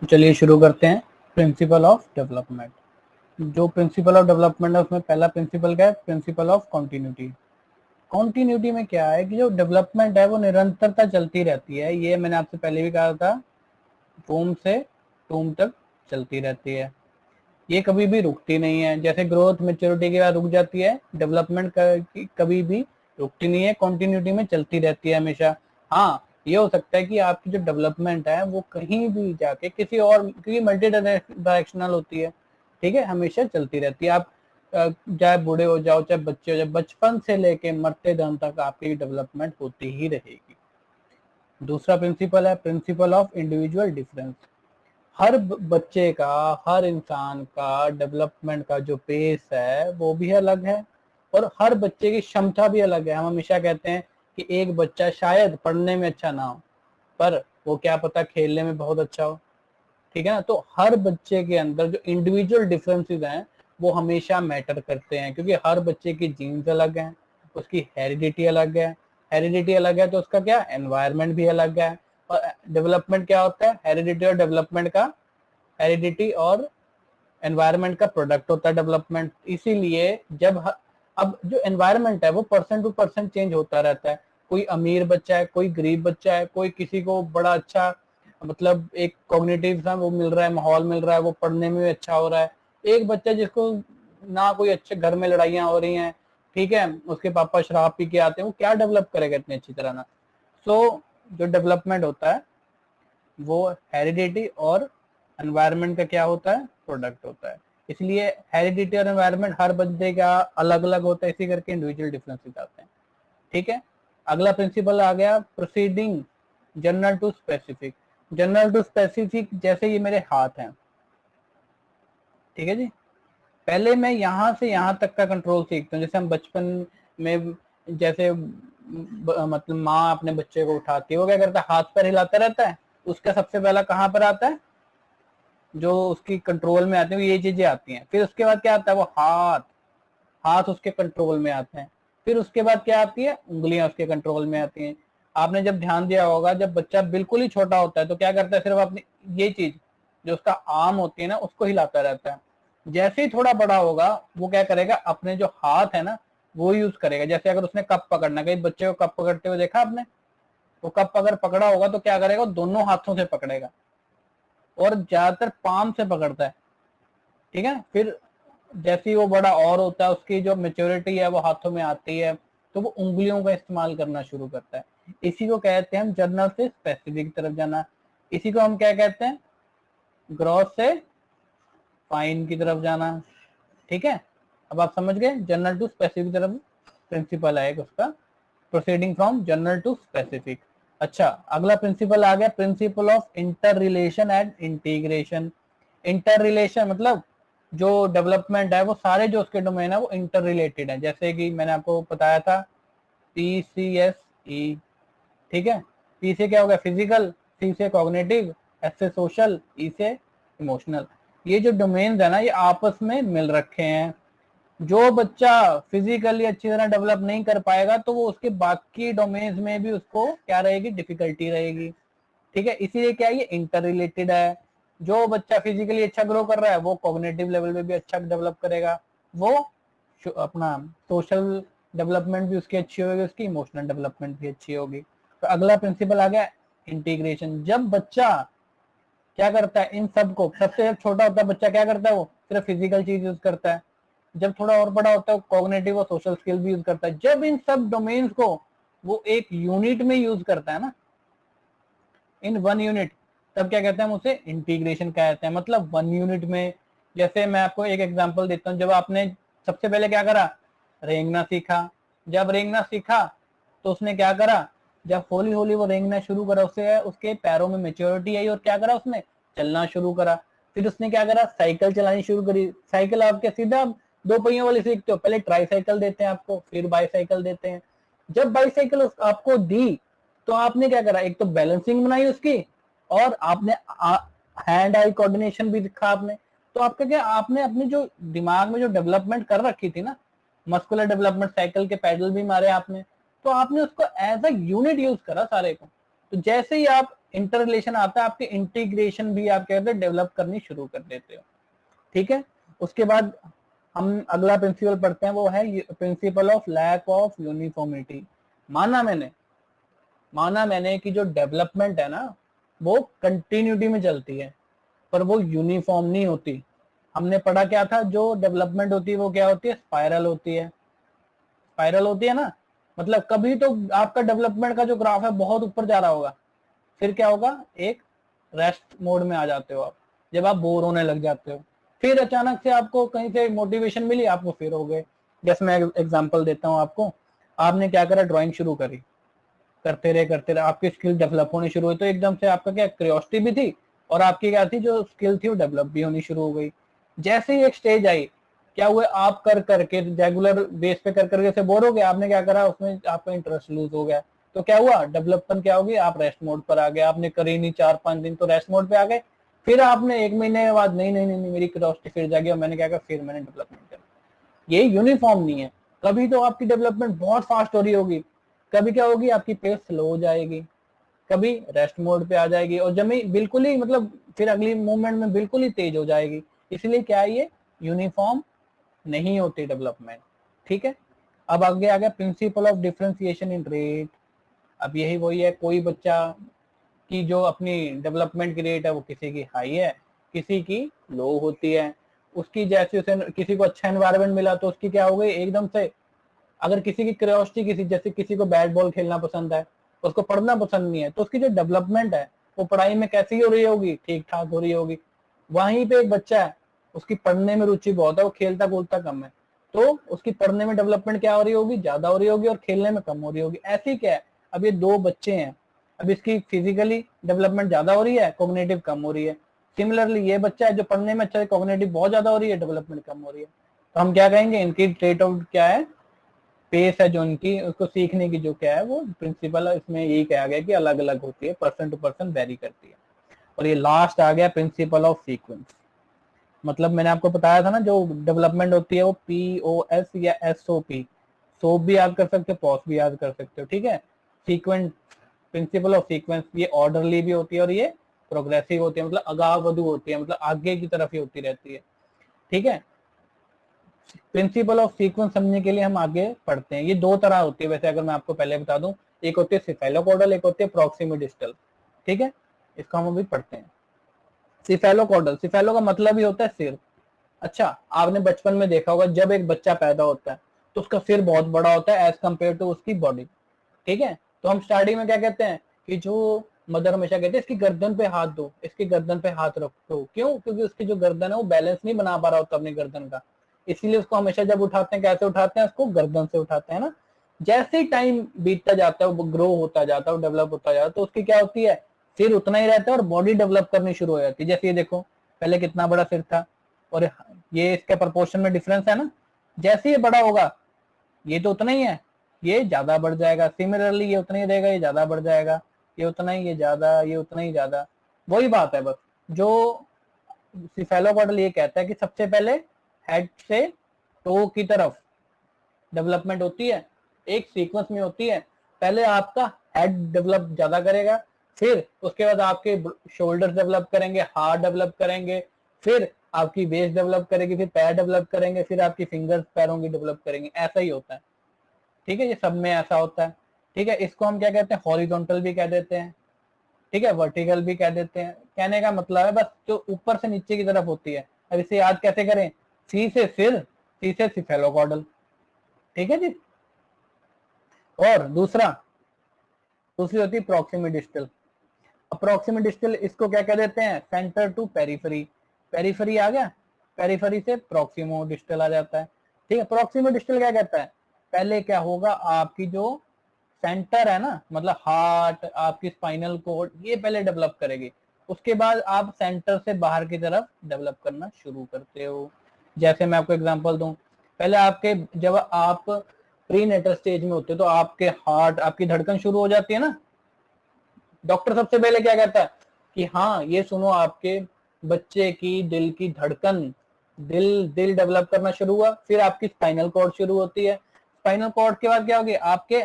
चलिए शुरू करते हैं। Principle of development. जो प्रिंसिपल ऑफ डेवलपमेंट है उसमें पहला प्रिंसिपल क्या है? Principle of continuity. कॉन्टिन्यूटी में क्या है कि जो डेवलपमेंट है वो निरंतरता चलती रहती है। ये मैंने आपसे पहले भी कहा था, वोम से टूम तक चलती रहती है, ये कभी भी रुकती नहीं है। जैसे ग्रोथ मेच्योरिटी के बाद रुक जाती है, डेवलपमेंट कभी भी रुकती नहीं है, कॉन्टिन्यूटी में चलती रहती है हमेशा। हाँ, ये हो सकता है कि आपकी जो डेवलपमेंट है वो कहीं भी जाके किसी और, क्योंकि मल्टी डायरेक्शनल होती है, ठीक है, हमेशा चलती रहती है। आप चाहे बूढ़े हो जाओ, चाहे बच्चे हो जाओ, बचपन से लेके मरते दम तक आपकी डेवलपमेंट होती ही रहेगी। दूसरा प्रिंसिपल है प्रिंसिपल ऑफ इंडिविजुअल डिफरेंस। हर बच्चे का, हर इंसान का डेवलपमेंट का जो पेस है वो भी अलग है, और हर बच्चे की क्षमता भी अलग है। हम हमेशा कहते हैं कि एक बच्चा शायद पढ़ने में अच्छा ना हो, पर वो क्या पता खेलने में बहुत अच्छा हो, ठीक है ना। तो हर बच्चे के अंदर जो इंडिविजुअल डिफरेंसेस हैं वो हमेशा मैटर करते हैं, क्योंकि हर बच्चे की जीन्स अलग हैं, उसकी हेरिडिटी अलग है। हेरिडिटी अलग है तो उसका क्या, एनवायरनमेंट भी अलग है। और डेवलपमेंट क्या होता है? हेरिडिटी और डेवलपमेंट का, हेरिडिटी और एनवायरनमेंट का प्रोडक्ट होता है डेवलपमेंट। इसीलिए जब अब जो एनवायरनमेंट है वो पर्सन टू पर्सन चेंज होता रहता है। कोई अमीर बच्चा है, कोई गरीब बच्चा है, कोई किसी को बड़ा अच्छा, मतलब एक कॉग्निटिव सा वो मिल रहा है, माहौल मिल रहा है, वो पढ़ने में भी अच्छा हो रहा है। एक बच्चा जिसको ना कोई अच्छे घर में लड़ाइयाँ हो रही हैं, ठीक है, उसके पापा शराब पी के आते हैं, वो क्या डेवलप करेगा इतनी अच्छी तरह ना। सो जो डेवलपमेंट होता है वो हेरिडिटी और एनवायरनमेंट का क्या होता है? प्रोडक्ट होता है। इसलिए हेरिडिटी और एनवायरनमेंट हर बंदे का अलग अलग होता है, इसी करके इंडिविजुअल डिफरेंसेस आते हैं, ठीक है। अगला प्रिंसिपल आ गया proceeding general to specific. General to specific, जैसे ये मेरे हाथ हैं, ठीक है जी, पहले मैं यहाँ से यहाँ तक का कंट्रोल सीखता हूँ। जैसे हम बचपन में, जैसे मतलब माँ अपने बच्चे को उठाती है, वो क्या करता है? हाथ पैर हिलाता रहता है। उसका सबसे पहला कहाँ पर आता है? जो उसकी कंट्रोल में आते हैं ये चीजें आती हैं। फिर उसके बाद क्या आता है? वो हाथ, हाथ उसके कंट्रोल में आते हैं। फिर उसके बाद क्या आती है? उंगलियां उसके कंट्रोल में आती हैं। आपने जब ध्यान दिया होगा, जब बच्चा बिल्कुल ही छोटा होता है तो क्या करता है? सिर्फ अपनी ये चीज जो उसका आर्म होती है ना, उसको हिलाता रहता है। जैसे ही थोड़ा बड़ा होगा वो क्या करेगा? अपने जो हाथ है ना वो यूज करेगा। जैसे अगर उसने कप पकड़ना, कहीं बच्चे को कप पकड़ते हुए देखा आपने? वो कप अगर पकड़ा होगा तो क्या करेगा? दोनों हाथों से पकड़ेगा, और ज्यादातर पाम से पकड़ता है, ठीक है। फिर जैसे ही वो बड़ा और होता है, उसकी जो मेच्योरिटी है वो हाथों में आती है, तो वो उंगलियों का इस्तेमाल करना शुरू करता है। इसी को कहते हैं हम जनरल से स्पेसिफिक तरफ जाना। इसी को हम क्या कहते हैं? ग्रॉस से फाइन की तरफ जाना, ठीक है। अब आप समझ गए जनरल टू स्पेसिफिक तरफ प्रिंसिपल है एक उसका, proceeding from general to specific. अच्छा, अगला प्रिंसिपल आ गया principle of inter relation and integration. Inter relation मतलब जो डेवलपमेंट है वो सारे जो उसके डोमेन है वो इंटर रिलेटेड है। जैसे कि मैंने आपको बताया था PCSE, ठीक है। पी से क्या हो गया? फिजिकल, सी से कॉग्निटिव, एस से सोशल, ई से इमोशनल। ये जो डोमेन्स है ना ये आपस में मिल रखे हैं। जो बच्चा फिजिकली अच्छी तरह डेवलप नहीं कर पाएगा तो वो उसके बाकी डोमेन्स में भी उसको क्या रहेगी? डिफिकल्टी रहेगी, ठीक है। इसीलिए क्या ये इंटर रिलेटेड है। जो बच्चा फिजिकली अच्छा ग्रो कर रहा है वो कॉग्निटिव लेवल पे भी अच्छा डेवलप करेगा, वो अपना सोशल डेवलपमेंट भी उसकी अच्छी होगी, उसकी इमोशनल डेवलपमेंट भी अच्छी होगी। तो अगला प्रिंसिपल आ गया इंटीग्रेशन। जब बच्चा क्या करता है? इन सबको, सबसे जब छोटा होता है बच्चा क्या करता है? वो सिर्फ फिजिकल चीज यूज करता है। जब थोड़ा और बड़ा होता है कॉग्निटिव और सोशल स्किल भी यूज करता है। जब इन सब डोमेन्स को वो एक यूनिट में यूज करता है ना, इन वन यूनिट, तब क्या कहते हैं? हम उसे इंटीग्रेशन कहते हैं। मतलब वन यूनिट में, जैसे मैं आपको एक एग्जांपल देता हूँ। जब आपने सबसे पहले क्या करा? रेंगना सीखा। जब रेंगना सीखा तो उसने क्या करा? जब होली होली वो रेंगना शुरू करा, उससे उसके पैरों में मेच्योरिटी आई और क्या करा? उसने चलना शुरू करा। फिर उसने क्या करा? साइकिल चलानी शुरू करी। साइकिल आपके सीधा दो पहियों वाली सीखते हो, पहले ट्राई साइकिल देते हैं आपको, फिर बाईसाइकिल देते हैं। जब बाईसाइकिल आपको दी तो आपने क्या करा? एक तो बैलेंसिंग बनाई उसकी, और आपने हैंड आई कोऑर्डिनेशन भी दिखा आपने। तो आपका क्या, आपने अपने जो दिमाग में जो डेवलपमेंट कर रखी थी ना, मस्कुलर डेवलपमेंट, साइकिल के पैडल भी मारे आपने, तो आपने उसको एज अ यूनिट यूज करा सारे को। तो जैसे ही आप इंटर रिलेशन आता है, आपके इंटीग्रेशन भी आप क्या करते हैं, डेवलप करनी शुरू कर देते हो। ठीक है, उसके बाद हम अगला प्रिंसिपल पढ़ते हैं, वो है principle of lack of uniformity. माना मैंने कि जो डेवलपमेंट है ना वो कंटिन्यूटी में चलती है पर वो यूनिफॉर्म नहीं होती। हमने पढ़ा क्या था, जो डेवलपमेंट होती है वो क्या होती है, स्पाइरल होती है। स्पाइरल होती है ना, मतलब कभी तो आपका डेवलपमेंट का जो ग्राफ है बहुत ऊपर जा रहा होगा, फिर क्या होगा, एक रेस्ट मोड में आ जाते हो आप, जब आप बोर होने लग जाते हो, फिर अचानक से आपको कहीं से मोटिवेशन मिली, आपको फिर हो गए। जैसे मैं एग्जांपल देता हूँ आपको, आपने क्या करा, ड्राइंग शुरू करी, करते रहे आपकी स्किल डेवलप होनी शुरू हुई, तो एकदम से आपका क्या क्यूरियोसिटी भी थी और आपकी क्या थी, जो स्किल थी वो डेवलप भी होनी शुरू हो गई। जैसे ही एक स्टेज आई, क्या हुआ, आप कर करके रेगुलर बेस पे कर करके से बोर हो गए, आपने क्या करा, उसमें आपका इंटरेस्ट लूज हो गया, तो क्या हुआ, डेवलपमेंट क्या होगी, आप रेस्ट मोड पर आ गए, आपने करी नहीं 4-5 दिन तो रेस्ट मोड पे आ गए, फिर आपने 1 महीने के बाद नहीं मेरी क्यूरियोसिटी फिर जागी और मैंने क्या कहा, फिर मैंने डेवलपमेंट करा। ये यूनिफॉर्म नहीं है, कभी तो आपकी डेवलपमेंट बहुत फास्ट हो रही होगी, कभी क्या होगी, आपकी पेस स्लो हो जाएगी, कभी रेस्ट मोड पे आ जाएगी और जमी बिल्कुल ही मतलब फिर अगली मूवमेंट में बिल्कुल ही तेज हो जाएगी। इसलिए क्या है, ये यूनिफॉर्म नहीं होती डेवलपमेंट। ठीक है, अब आगे आ गया principle of differentiation in rate. अब यही वही है, कोई बच्चा की जो अपनी डेवलपमेंट की रेट है वो किसी की हाई है, किसी की लो होती है। उसकी जैसे उसे किसी को अच्छा एनवायरनमेंट मिला तो उसकी क्या हो गई एकदम से, अगर किसी की क्यूरियोसिटी, किसी जैसे किसी को बैट बॉल खेलना पसंद है, उसको पढ़ना पसंद नहीं है, तो उसकी जो डेवलपमेंट है वो पढ़ाई में कैसी हो रही होगी, ठीक ठाक हो रही होगी। वहीं पे एक बच्चा है, उसकी पढ़ने में रुचि बहुत है, वो खेलता कूदता कम है, तो उसकी पढ़ने में डेवलपमेंट क्या हो रही होगी, ज्यादा हो रही होगी, और खेलने में कम हो रही होगी। ऐसी क्या है, अब ये दो बच्चे हैं, अब इसकी फिजिकली डेवलपमेंट ज्यादा हो रही है, कॉग्निटिव कम हो रही है। सिमिलरली ये बच्चा है जो पढ़ने में अच्छा है, कॉग्निटिव बहुत ज्यादा हो रही है, डेवलपमेंट कम हो रही है। तो हम क्या कहेंगे, इनकी रेट ऑफ क्या है, पेस है जो उनकी, उसको सीखने की जो क्या है वो प्रिंसिपल है, इसमें यही कहा गया कि अलग अलग होती है, पर्सन टू पर्सन वेरी करती है। और ये लास्ट आ गया प्रिंसिपल ऑफ सीक्वेंस। मतलब मैंने आपको बताया था ना, जो डेवलपमेंट होती है वो POS या SOP, सोप भी याद कर सकते हो, पॉस भी याद कर सकते हो। ठीक है, सीक्वेंस, प्रिंसिपल ऑफ सीक्वेंस, ये ऑर्डरली भी होती है और ये प्रोग्रेसिव होती है, मतलब अगावधु होती है, मतलब आगे की तरफ ही होती रहती है। ठीक है, प्रिंसिपल ऑफ सीक्वेंस समझने के लिए हम आगे पढ़ते हैं। ये दो तरह होती है वैसे, अगर मैं आपको पहले बता दूं, एक होती है सिफेलोकॉर्डल, एक होती है प्रॉक्सिमिडिस्टल। ठीक है, इसको हम अभी पढ़ते हैं। सिफेलोकॉर्डल, सिफेलो का मतलब ही होता है सिर। अच्छा, आपने बचपन में देखा होगा जब एक बच्चा पैदा होता है तो उसका सिर बहुत बड़ा होता है एज कम्पेयर टू उसकी बॉडी। ठीक है, तो हम स्टार्टिंग में क्या कहते हैं कि जो मदर हमेशा कहते हैं इसकी गर्दन पे हाथ दो, इसकी गर्दन पे हाथ रखो, क्यों, क्योंकि उसकी जो गर्दन है वो बैलेंस नहीं बना पा रहा होता अपनी गर्दन का, इसीलिए उसको हमेशा जब उठाते हैं कैसे उठाते हैं, उसको गर्दन से उठाते हैं ना। जैसे ही टाइम बीतता जाता है, वो ग्रो होता जाता है, वो डेवलप होता जाता है, तो उसकी क्या होती है, सिर उतना ही रहता है और बॉडी डेवलप करनी शुरू हो जाती है। जैसे ये देखो, पहले कितना बड़ा सिर था और ये इसके प्रोपोर्शन में डिफरेंस है ना, जैसे ये बड़ा होगा ये तो उतना ही है, ये ज्यादा बढ़ जाएगा, सिमिलरली ये उतना ही रहेगा, ये ज्यादा बढ़ जाएगा, ये उतना ही, ये ज्यादा, ये उतना ही ज्यादा। वही बात है बस, जो सिफेलोपॉडल ये कहता है कि सबसे पहले हेड से टो की तरफ डेवलपमेंट होती है, एक सीक्वेंस में होती है। पहले आपका हेड डेवलप ज्यादा करेगा, फिर उसके बाद आपके शोल्डर डेवलप करेंगे, हाथ डेवलप करेंगे, फिर आपकी वेस्ट डेवलप करेगी, फिर पैर डेवलप करेंगे, फिर आपकी फिंगर्स पैरों की डेवलप करेंगे। ऐसा ही होता है। ठीक है, ये सब में ऐसा होता है। ठीक है, इसको हम क्या कहते हैं, हॉरिजॉन्टल भी कह देते हैं, ठीक है, वर्टिकल भी कह देते हैं। कहने का मतलब है बस जो ऊपर से नीचे की तरफ होती है। अब इसे याद कैसे करें, सी से सिर, सी से सिफेलोकॉर्डल। ठीक है जी। और दूसरी होती है प्रॉक्सिमी डिस्टल। अप्रोक्सीमेट डिस्टल इसको क्या कह देते हैं, सेंटर टू पेरिफेरी। पेरिफेरी आ गया, पेरिफेरी से प्रॉक्सिमो डिस्टल आ जाता है। ठीक है, प्रॉक्सिमो डिस्टल क्या कहता है, पहले क्या होगा, आपकी जो सेंटर है ना, मतलब हार्ट, आपकी स्पाइनल कोड, ये पहले डेवलप करेगी, उसके बाद आप सेंटर से बाहर की तरफ डेवलप करना शुरू करते हो। जैसे मैं आपको एग्जांपल दूं, पहले आपके जब आप प्रीनेटल स्टेज में होते हो तो आपके हार्ट, आपकी धड़कन शुरू हो जाती है ना। डॉक्टर सबसे पहले क्या कहता है कि हाँ ये सुनो, आपके बच्चे की दिल की धड़कन, दिल दिल डेवलप करना शुरू हुआ, फिर आपकी स्पाइनल कॉर्ड शुरू होती है। स्पाइनल कॉर्ड के बाद क्या होगी आपके,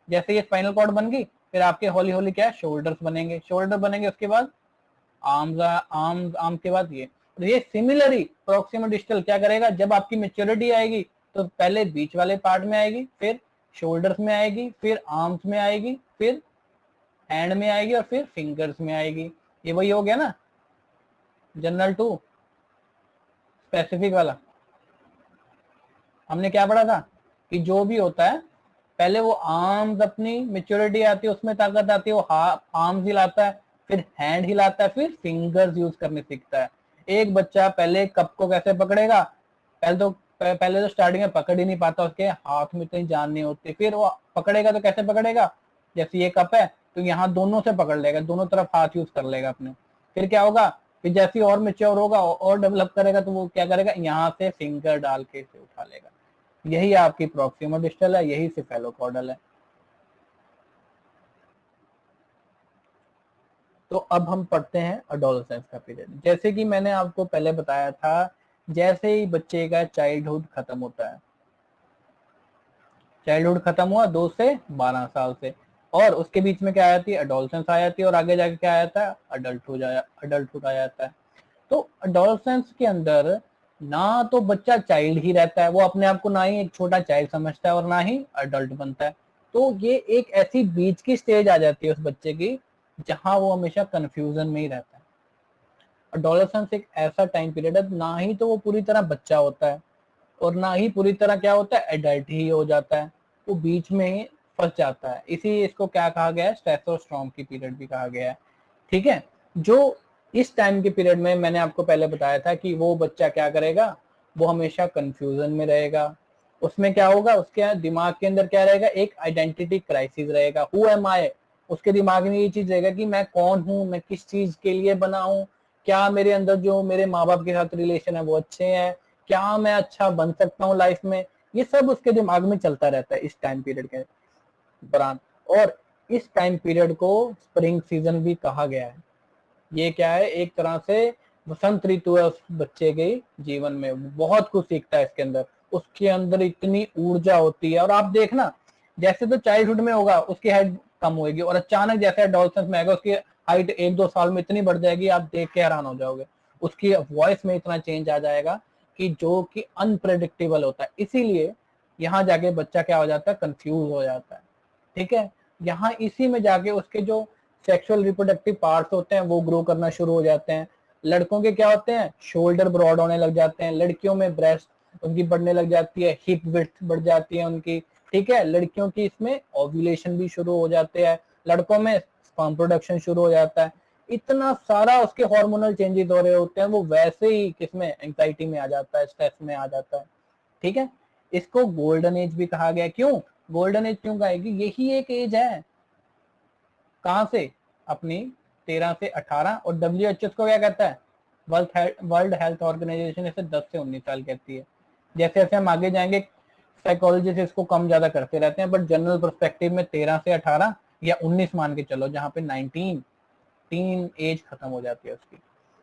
जैसे ये स्पाइनल कॉर्ड बन गई, फिर आपके हौली हौली क्या है, शोल्डर्स बनेंगे, शोल्डर बनेंगे, उसके बाद आर्म्स, आर्म के बाद ये सिमिलरली प्रॉक्सिमल डिस्टल क्या करेगा, जब आपकी मेच्योरिटी आएगी तो पहले बीच वाले पार्ट में आएगी, फिर शोल्डर्स में आएगी, फिर आर्म्स में आएगी, फिर हैंड में आएगी और फिर फिंगर्स में आएगी। ये वही हो गया ना जनरल टू स्पेसिफिक वाला। हमने क्या पढ़ा था कि जो भी होता है पहले वो आर्म्स अपनी मेच्योरिटी आती है, उसमें ताकत आती है, वो आर्म्स हिलाता है, फिर हैंड हिलाता है, फिर फिंगर्स यूज करने सीखता है। एक बच्चा पहले कप को कैसे पकड़ेगा, पहले तो स्टार्टिंग में पकड़ ही नहीं पाता, उसके हाथ में इतनी जान नहीं होती, फिर वो पकड़ेगा तो कैसे पकड़ेगा, जैसे ये कप है तो यहाँ दोनों से पकड़ लेगा, दोनों तरफ हाथ यूज कर लेगा अपने। फिर क्या होगा, फिर जैसे और मेच्योर होगा और डेवलप करेगा तो वो क्या करेगा, यहाँ से फिंगर डाल के इसे उठा लेगा। यही आपकी प्रॉक्सिमल डिस्टल है, यही सिफेलोकॉर्डल है। तो अब हम पढ़ते हैं एडोलसेंस का पीरियड। जैसे कि मैंने आपको पहले बताया था, जैसे ही बच्चे का चाइल्डहुड खत्म होता है, चाइल्डहुड खत्म हुआ 2 से 12 साल से, और उसके बीच में क्या आ जाती है, एडोलसेंस आ जाती है, और आगे जाके क्या आ जाता है, अडल्टहुड आ जाता है। तो एडोलसेंस के अंदर ना तो बच्चा चाइल्ड ही रहता है, वो अपने आप को ना ही एक छोटा चाइल्ड समझता है और ना ही अडल्ट बनता है। तो ये एक ऐसी बीच की स्टेज आ जाती है उस बच्चे की जहां वो हमेशा कंफ्यूजन में ही रहता है। एडोलसेंस एक ऐसा टाइम पीरियड है, ना ही तो वो पूरी तरह बच्चा होता है और ना ही पूरी तरह क्या होता है, एडल्ट ही हो जाता है, वो बीच में ही फंस जाता है। इसी इसको क्या कहा गया है, स्टेथोस्टॉर्म की पीरियड भी कहा गया है। ठीक है, जो इस टाइम के पीरियड में मैंने आपको पहले बताया था कि वो बच्चा क्या करेगा, वो हमेशा कंफ्यूजन में रहेगा। उसमें क्या होगा, उसके दिमाग के अंदर क्या रहेगा, एक आइडेंटिटी क्राइसिस रहेगा, हु एम आई। उसके दिमाग में ये चीज रहेगा कि मैं कौन हूँ, मैं किस चीज के लिए बना हूँ, क्या मेरे अंदर जो मेरे माँ बाप के साथ रिलेशन है वो अच्छे हैं, क्या मैं अच्छा बन सकता हूँ लाइफ में। ये सब उसके दिमाग में चलता रहता है इस टाइम पीरियड के दौरान। और इस टाइम पीरियड को स्प्रिंग सीजन भी कहा गया है। ये क्या है, एक तरह से वसंत ऋतु है उस बच्चे के जीवन में, बहुत कुछ सीखता है इसके अंदर, उसके अंदर इतनी ऊर्जा होती है। और आप देखना, जैसे तो चाइल्डहुड में होगा उसकी हाइट कम होगी, और अचानक जैसे एडोलसेंस में आएगा उसकी हाइट 1-2 साल में इतनी बढ़ जाएगी, आप देख के हैरान हो जाओगे। उसकी वॉइस में इतना चेंज आ जाएगा कि जो कि अनप्रेडिक्टेबल होता है। इसीलिए यहाँ जाके बच्चा क्या हो जाता है, कंफ्यूज हो जाता है। ठीक है, यहाँ इसी में जाके उसके जो सेक्सुअल रिप्रोडक्टिव पार्ट्स होते हैं वो ग्रो करना शुरू हो जाते हैं। लड़कों के क्या होते हैं, शोल्डर ब्रॉड होने लग जाते हैं, लड़कियों में ब्रेस्ट उनकी बढ़ने लग जाती है, हिप विड्थ बढ़ जाती है उनकी। ठीक है, लड़कियों की इसमें ओव्यूलेशन भी शुरू हो जाते हैं, लड़कों में स्पर्म प्रोडक्शन शुरू हो जाता है। इतना सारा उसके हार्मोनल चेंजेस हो रहे होते हैं, वो वैसे ही किसमें, एंजाइटी में आ जाता है, स्ट्रेस में आ जाता है। ठीक है, इसको गोल्डन एज भी कहा गया। क्यों गोल्डन एज क्यों कहेगी, यही एक एज है, कहां से, अपनी 13 से 18, और डब्ल्यूएचओ को क्या कहता है, वर्ल्ड हेल्थ ऑर्गेनाइजेशन इसे 10 से 19 साल कहती है। जैसे जैसे हम आगे जाएंगे साइकोलॉजिस्ट इसको कम ज्यादा करते रहते हैं, बट जनरल पर्सपेक्टिव में 13 से 18 या 19 मान के चलो, जहाँ पे 19 टीन एज खत्म हो जाती है उसकी।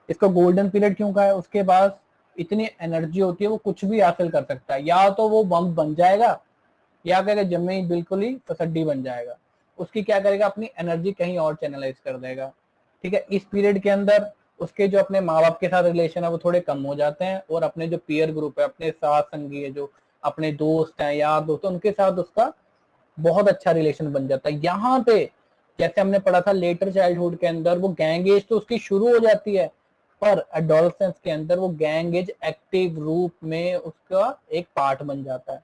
इसको गोल्डन पीरियड क्यों कहा है, उसके पास इतनी एनर्जी होती है, वो कुछ भी हासिल कर सकता है, या तो वो बम बन जाएगा या कहेगा जम्मे बिल्कुल ही फसड्डी बन जाएगा। उसकी क्या करेगा, अपनी एनर्जी कहीं और चैनलाइज कर देगा। ठीक है, इस पीरियड के अंदर उसके जो अपने माँ बाप के साथ रिलेशन है वो थोड़े कम हो जाते हैं, और अपने जो पीयर ग्रुप है, अपने साथ संगी है, जो अपने दोस्त हैं, यार दोस्त, उनके साथ उसका बहुत अच्छा रिलेशन बन जाता है। यहाँ पे जैसे हमने पढ़ा था लेटर चाइल्डहुड के अंदर वो गैंग एज तो उसकी शुरू हो जाती है, पर एडोलसेंस के अंदर वो गैंग एज एक्टिव रूप में उसका एक पार्ट बन जाता है।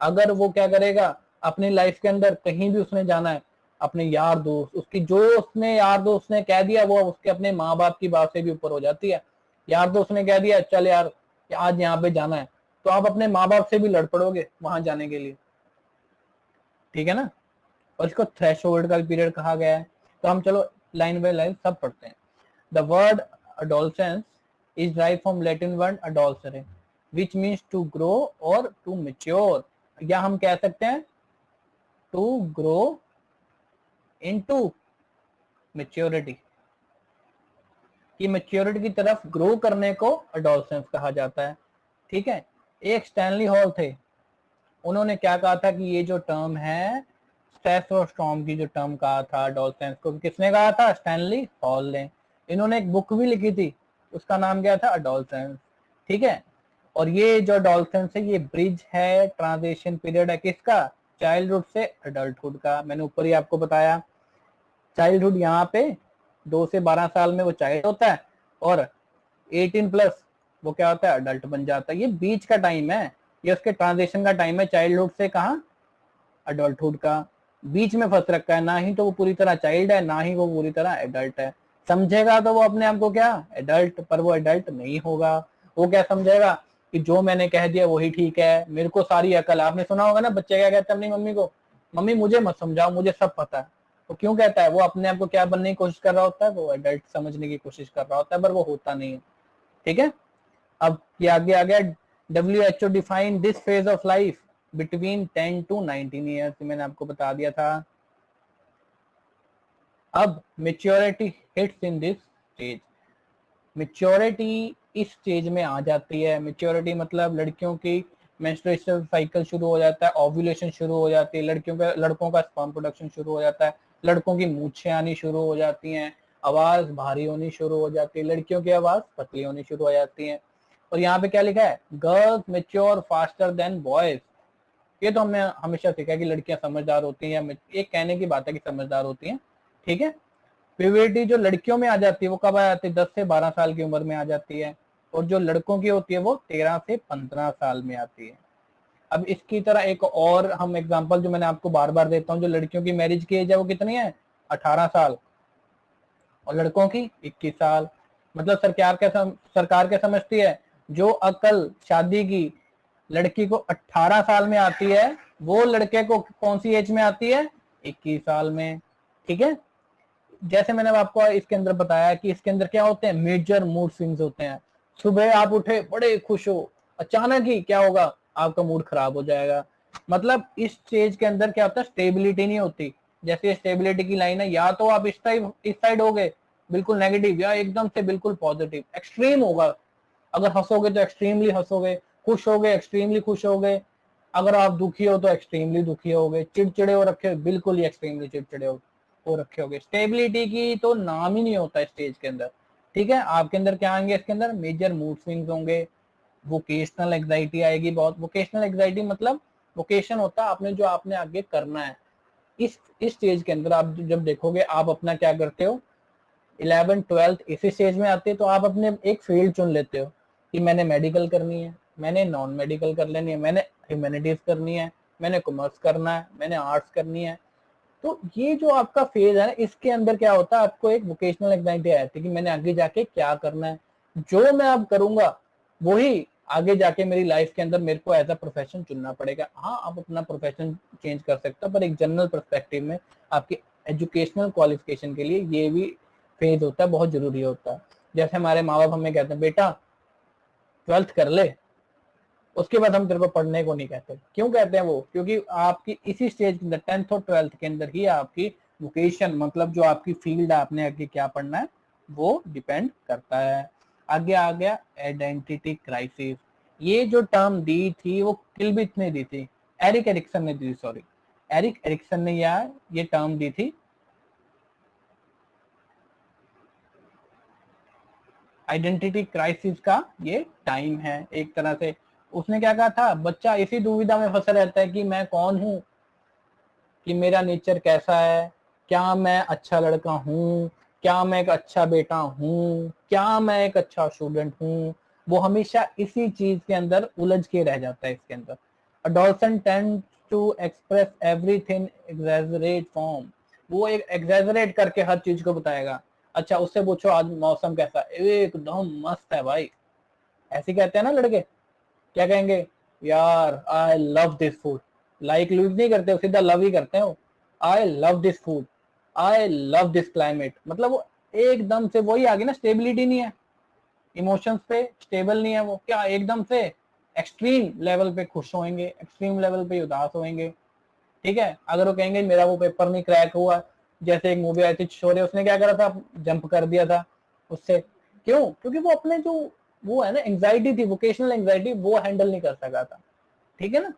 अगर वो क्या करेगा, अपनी लाइफ के अंदर कहीं भी उसने जाना है, अपने यार दोस्त, उसकी जो उसने यार दोस्त ने कह दिया वो उसके अपने माँ बाप की बात से भी ऊपर हो जाती है। यार दोस्त ने कह दिया चल यार आज यहाँ पे जाना है, तो आप अपने माँ बाप से भी लड़ पड़ोगे वहां जाने के लिए। ठीक है ना, और इसको थ्रेशोल्ड का पीरियड कहा गया है। तो हम चलो लाइन बाय लाइन सब पढ़ते हैं। The word adolescence is derived from Latin word adolescere, which means to grow or to mature, या हम कह सकते हैं to grow into maturity, कि मेच्योरिटी की तरफ ग्रो करने को adolescence कहा जाता है। ठीक है, एक स्टैनली हॉल थे, उन्होंने क्या कहा था कि ये जो टर्म है टेस्टोस्टेरोन की जो टर्म कहा था अडोलसेंस को, किसने कहा था? स्टैनली हॉल ने। इन्होंने एक बुक भी लिखी थी, उसका नाम क्या था? अडोलसेंस। ठीक है, और ये जो अडोलसेंस है ये ब्रिज है, ट्रांजिशन पीरियड है किसका? चाइल्डहुड से अडल्टहुड का। मैंने ऊपर ही आपको बताया, चाइल्डहुड यहाँ पे 2 से 12 साल में वो चाइल्ड होता है, और 18 प्लस वो क्या होता है? अडल्ट बन जाता है। ये बीच का टाइम है, ये उसके ट्रांजिशन का टाइम है, चाइल्डहुड से कहा? अडल्टहुड का। बीच में फंस रखा है, ना ही तो वो पूरी तरह चाइल्ड है, ना ही वो पूरी तरह एडल्ट है। समझेगा तो वो अपने आप को क्या? एडल्ट, पर वो एडल्ट नहीं होगा। वो क्या समझेगा कि जो मैंने कह दिया वही ठीक है, मेरे को सारी अकल। आपने सुना होगा ना, बच्चे क्या कहते हैं अपनी मम्मी को? मम्मी मुझे मत समझाओ, मुझे सब पता है। वो क्यों कहता है? वो अपने आप को क्या बनने की कोशिश कर रहा होता है? वो एडल्ट समझने की कोशिश कर रहा होता है, पर वो होता नहीं है। ठीक है, अब ये आगे आ गया। WHO define this phase of life between 10 to 19 years, मैंने आपको बता दिया था। अब maturity hits in this stage. Maturity इस स्टेज में आ जाती है। मेच्योरिटी मतलब लड़कियों की मेंस्ट्रुएशन साइकिल शुरू हो जाता है, ओव्यूलेशन शुरू हो जाती है, लड़कों का स्पर्म प्रोडक्शन शुरू हो जाता है, लड़कों की मूछें आनी शुरू हो जाती हैं, आवाज भारी होनी शुरू हो जाती है, लड़कियों की आवाज पतली होनी शुरू हो जाती है। और यहाँ पे क्या लिखा है? Girls mature faster than boys. ये तो हमने हमेशा सीखा है कि लड़कियां समझदार होती हैं, एक कहने की बात है कि समझदार होती हैं। ठीक है, प्यूबर्टी जो लड़कियों में आ जाती है वो कब आ जाती है? 10 से 12 साल की उम्र में आ जाती है, और जो लड़कों की होती है वो 13 से 15 साल में आती है। अब इसकी तरह एक और हम एग्जांपल जो मैंने आपको बार बार देता हूँ, जो लड़कियों की मैरिज की एज है वो कितनी है? 18 साल, और लड़कों की 21 साल। मतलब सरकार क्या समझती है? जो अकल शादी की लड़की को 18 साल में आती है, वो लड़के को कौन सी एज में आती है? 21 साल में। ठीक है, जैसे मैंने आपको इसके अंदर बताया कि इसके अंदर क्या होते हैं? मेजर मूड स्विंग्स होते हैं। सुबह आप उठे बड़े खुश हो, अचानक ही क्या होगा? आपका मूड खराब हो जाएगा। मतलब इस स्टेज के अंदर क्या होता है? स्टेबिलिटी नहीं होती। जैसे स्टेबिलिटी की लाइन है, या तो आप इस साइड हो गए बिल्कुल नेगेटिव, या एकदम से बिल्कुल पॉजिटिव, एक्सट्रीम होगा। अगर हंसोगे तो एक्सट्रीमली हंसोगे, खुश हो गए एक्सट्रीमली खुश हो गए, अगर आप दुखी हो तो एक्सट्रीमली दुखी हो गए, चिड़चिड़े हो रखे बिल्कुल ही एक्सट्रीमली चिड़चिड़े हो रखे होगे। स्टेबिलिटी की तो नाम ही नहीं होता स्टेज के अंदर। ठीक है, आपके अंदर क्या आएंगे? इसके अंदर मेजर मूड स्विंग्स होंगे, वोकेशनल एग्जाइटी आएगी बहुत। वोकेशनल एग्जाइटी मतलब वोकेशन होता है आपने जो आपने आगे करना है। इस स्टेज के अंदर आप जब देखोगे आप अपना क्या करते हो? 11th 12th इसी स्टेज में आते हैं, तो आप अपने एक फील्ड चुन लेते हो कि मैंने मेडिकल करनी है, मैंने नॉन मेडिकल कर लेनी है, मैंने ह्यूमैनिटीज करनी है, मैंने कॉमर्स करना है, मैंने आर्ट्स करनी है। तो ये जो आपका फेज है ना, इसके अंदर क्या होता है? आपको एक वोकेशनल एंग्जाइटी आती है कि मैंने आगे जाके क्या करना है, जो मैं अब करूंगा वही आगे जाके मेरी लाइफ के अंदर मेरे को एज अ प्रोफेशन चुनना पड़ेगा। हाँ, आप अपना प्रोफेशन चेंज कर सकते हो, पर एक जनरल पर्सपेक्टिव में आपकी एजुकेशनल क्वालिफिकेशन के लिए ये भी फेज होता है, बहुत जरूरी होता है। जैसे हमारे माँ बाप हमें कहते हैं बेटा 12th कर ले, उसके बाद हम तेरे को पढ़ने को नहीं कहते। क्यों कहते हैं वो? क्योंकि आपकी इसी स्टेज के अंदर 10th और 12th के अंदर ही आपकी वोकेशन मतलब जो आपकी फील्ड है, आपने आगे क्या पढ़ना है, वो डिपेंड करता है। आगे आ गया आइडेंटिटी क्राइसिस। ये जो टर्म दी थी वो किल्बिट ने दी थी, एरिक एरिक्सन ने दी, सॉरी, एरिक एरिक्सन ने ये टर्म दी थी। आइडेंटिटी क्राइसिस का ये टाइम है एक तरह से। उसने क्या कहा था? बच्चा इसी दुविधा में फंसा रहता है कि मैं कौन हूं, कि मेरा नेचर कैसा है, क्या मैं अच्छा लड़का हूँ, क्या मैं एक अच्छा बेटा हूँ, क्या मैं एक अच्छा स्टूडेंट हूँ। वो हमेशा इसी चीज के अंदर उलझ के रह जाता है इसके अंदर। adolescent tends to express everything exaggerate form। वो एक एग्जैजरेट करके हर चीज को बताएगा। अच्छा, उससे पूछो आज मौसम कैसा है? एकदम मस्त है भाई, ऐसे कहते हैं ना लड़के। क्या कहेंगे? यार I love this food. Like loose नहीं करते, सीधा लव ही करते हो। I love this food, I love this climate. मतलब वो एकदम से वही आ गई ना, स्टेबिलिटी नहीं है, इमोशंस पे स्टेबल नहीं है वो। क्या एकदम से एक्सट्रीम लेवल पे खुश होंगे, एक्सट्रीम लेवल पे उदास होंगे। ठीक है, अगर वो कहेंगे मेरा वो पेपर नहीं क्रैक हुआ, जैसे एक मूवी आई थी शोरे, उसने क्या करा था? जंप कर दिया था उससे। क्यों? क्योंकि वो अपने जो वो है ना एंग्जाइटी थी, वोकेशनल एंग्जाइटी, वो हैंडल नहीं कर सका था। ठीक है ना।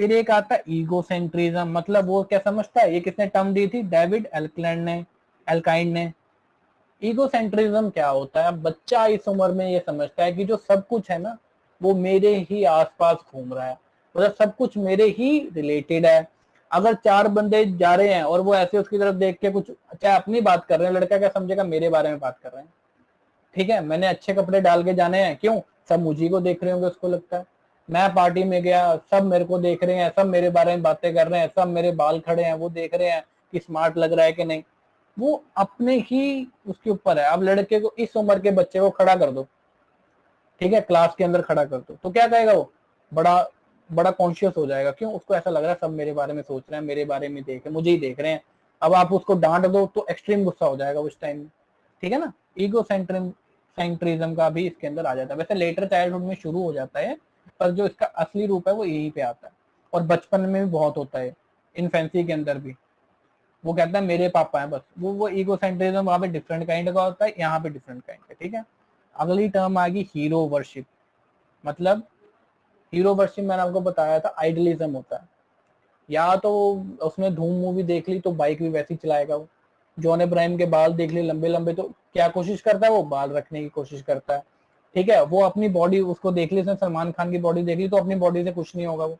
फिर एक आता है ईगोसेंट्रिज्म, मतलब वो क्या समझता है, ये किसने टर्म दी थी, डेविड एल्काइंड ने। ईगोसेंट्रिज्म क्या होता है, बच्चा इस उम्र में ये समझता है कि जो सब कुछ है ना वो मेरे ही आसपास घूम रहा है, मतलब सब कुछ मेरे ही रिलेटेड है। अगर चार बंदे जा रहे हैं और वो ऐसे उसकी तरफ देख के कुछ चाहे अपनी बात कर रहे हैं, लड़का क्या समझेगा, मेरे बारे में बात कर रहे हैं। ठीक है, मैंने अच्छे कपड़े डाल के जाने हैं, क्यों, सब मुझी को देख रहे होंगे, उसको लगता है। मैं पार्टी में गया, सब मेरे को देख रहे हैं, सब मेरे बारे में बातें कर रहे हैं, सब मेरे बाल खड़े हैं, वो देख रहे हैं कि स्मार्ट लग रहा है कि नहीं। वो अपने ही उसके ऊपर है। अब लड़के को, इस उम्र के बच्चे को खड़ा कर दो, ठीक है, क्लास के अंदर खड़ा कर दो, तो क्या कहेगा वो, बड़ा बड़ा कॉन्शियस हो जाएगा, क्यों, उसको ऐसा लग रहा है सब मेरे बारे में सोच रहे हैं, मेरे बारे में देख रहे हैं, मुझे ही देख रहे हैं। अब आप उसको डांट दो तो एक्सट्रीम गुस्सा हो जाएगा उस टाइम में, ठीक है ना। ईगो सेंट्रिज्म का भी इसके अंदर आ जाता है, वैसे लेटर चाइल्डहुड में शुरू हो जाता है, पर जो इसका असली रूप है वो यहीं पे आता है। और बचपन में भी बहुत होता है, इन्फेंसी के अंदर भी। वो कहता है मेरे पापा हैं बस, वो ईगो सेंट्रिज्म वहां पे डिफरेंट काइंड का होता है, यहाँ पे डिफरेंट काइंड का, ठीक है। अगली टर्म आ गई हीरो वर्शिप, मतलब हीरो वर्शिप मैंने आपको बताया था आइडलिज्म होता है। या तो उसने धूम मूवी देख ली तो बाइक भी वैसी चलाएगा वो, जॉन इब्राहिम के बाल देख ली लंबे लंबे, तो क्या कोशिश करता है, वो बाल रखने की कोशिश करता है। ठीक है, वो अपनी बॉडी उसको देख ली, उसने सलमान खान की बॉडी देख ली, तो अपनी बॉडी से खुश नहीं होगा वो।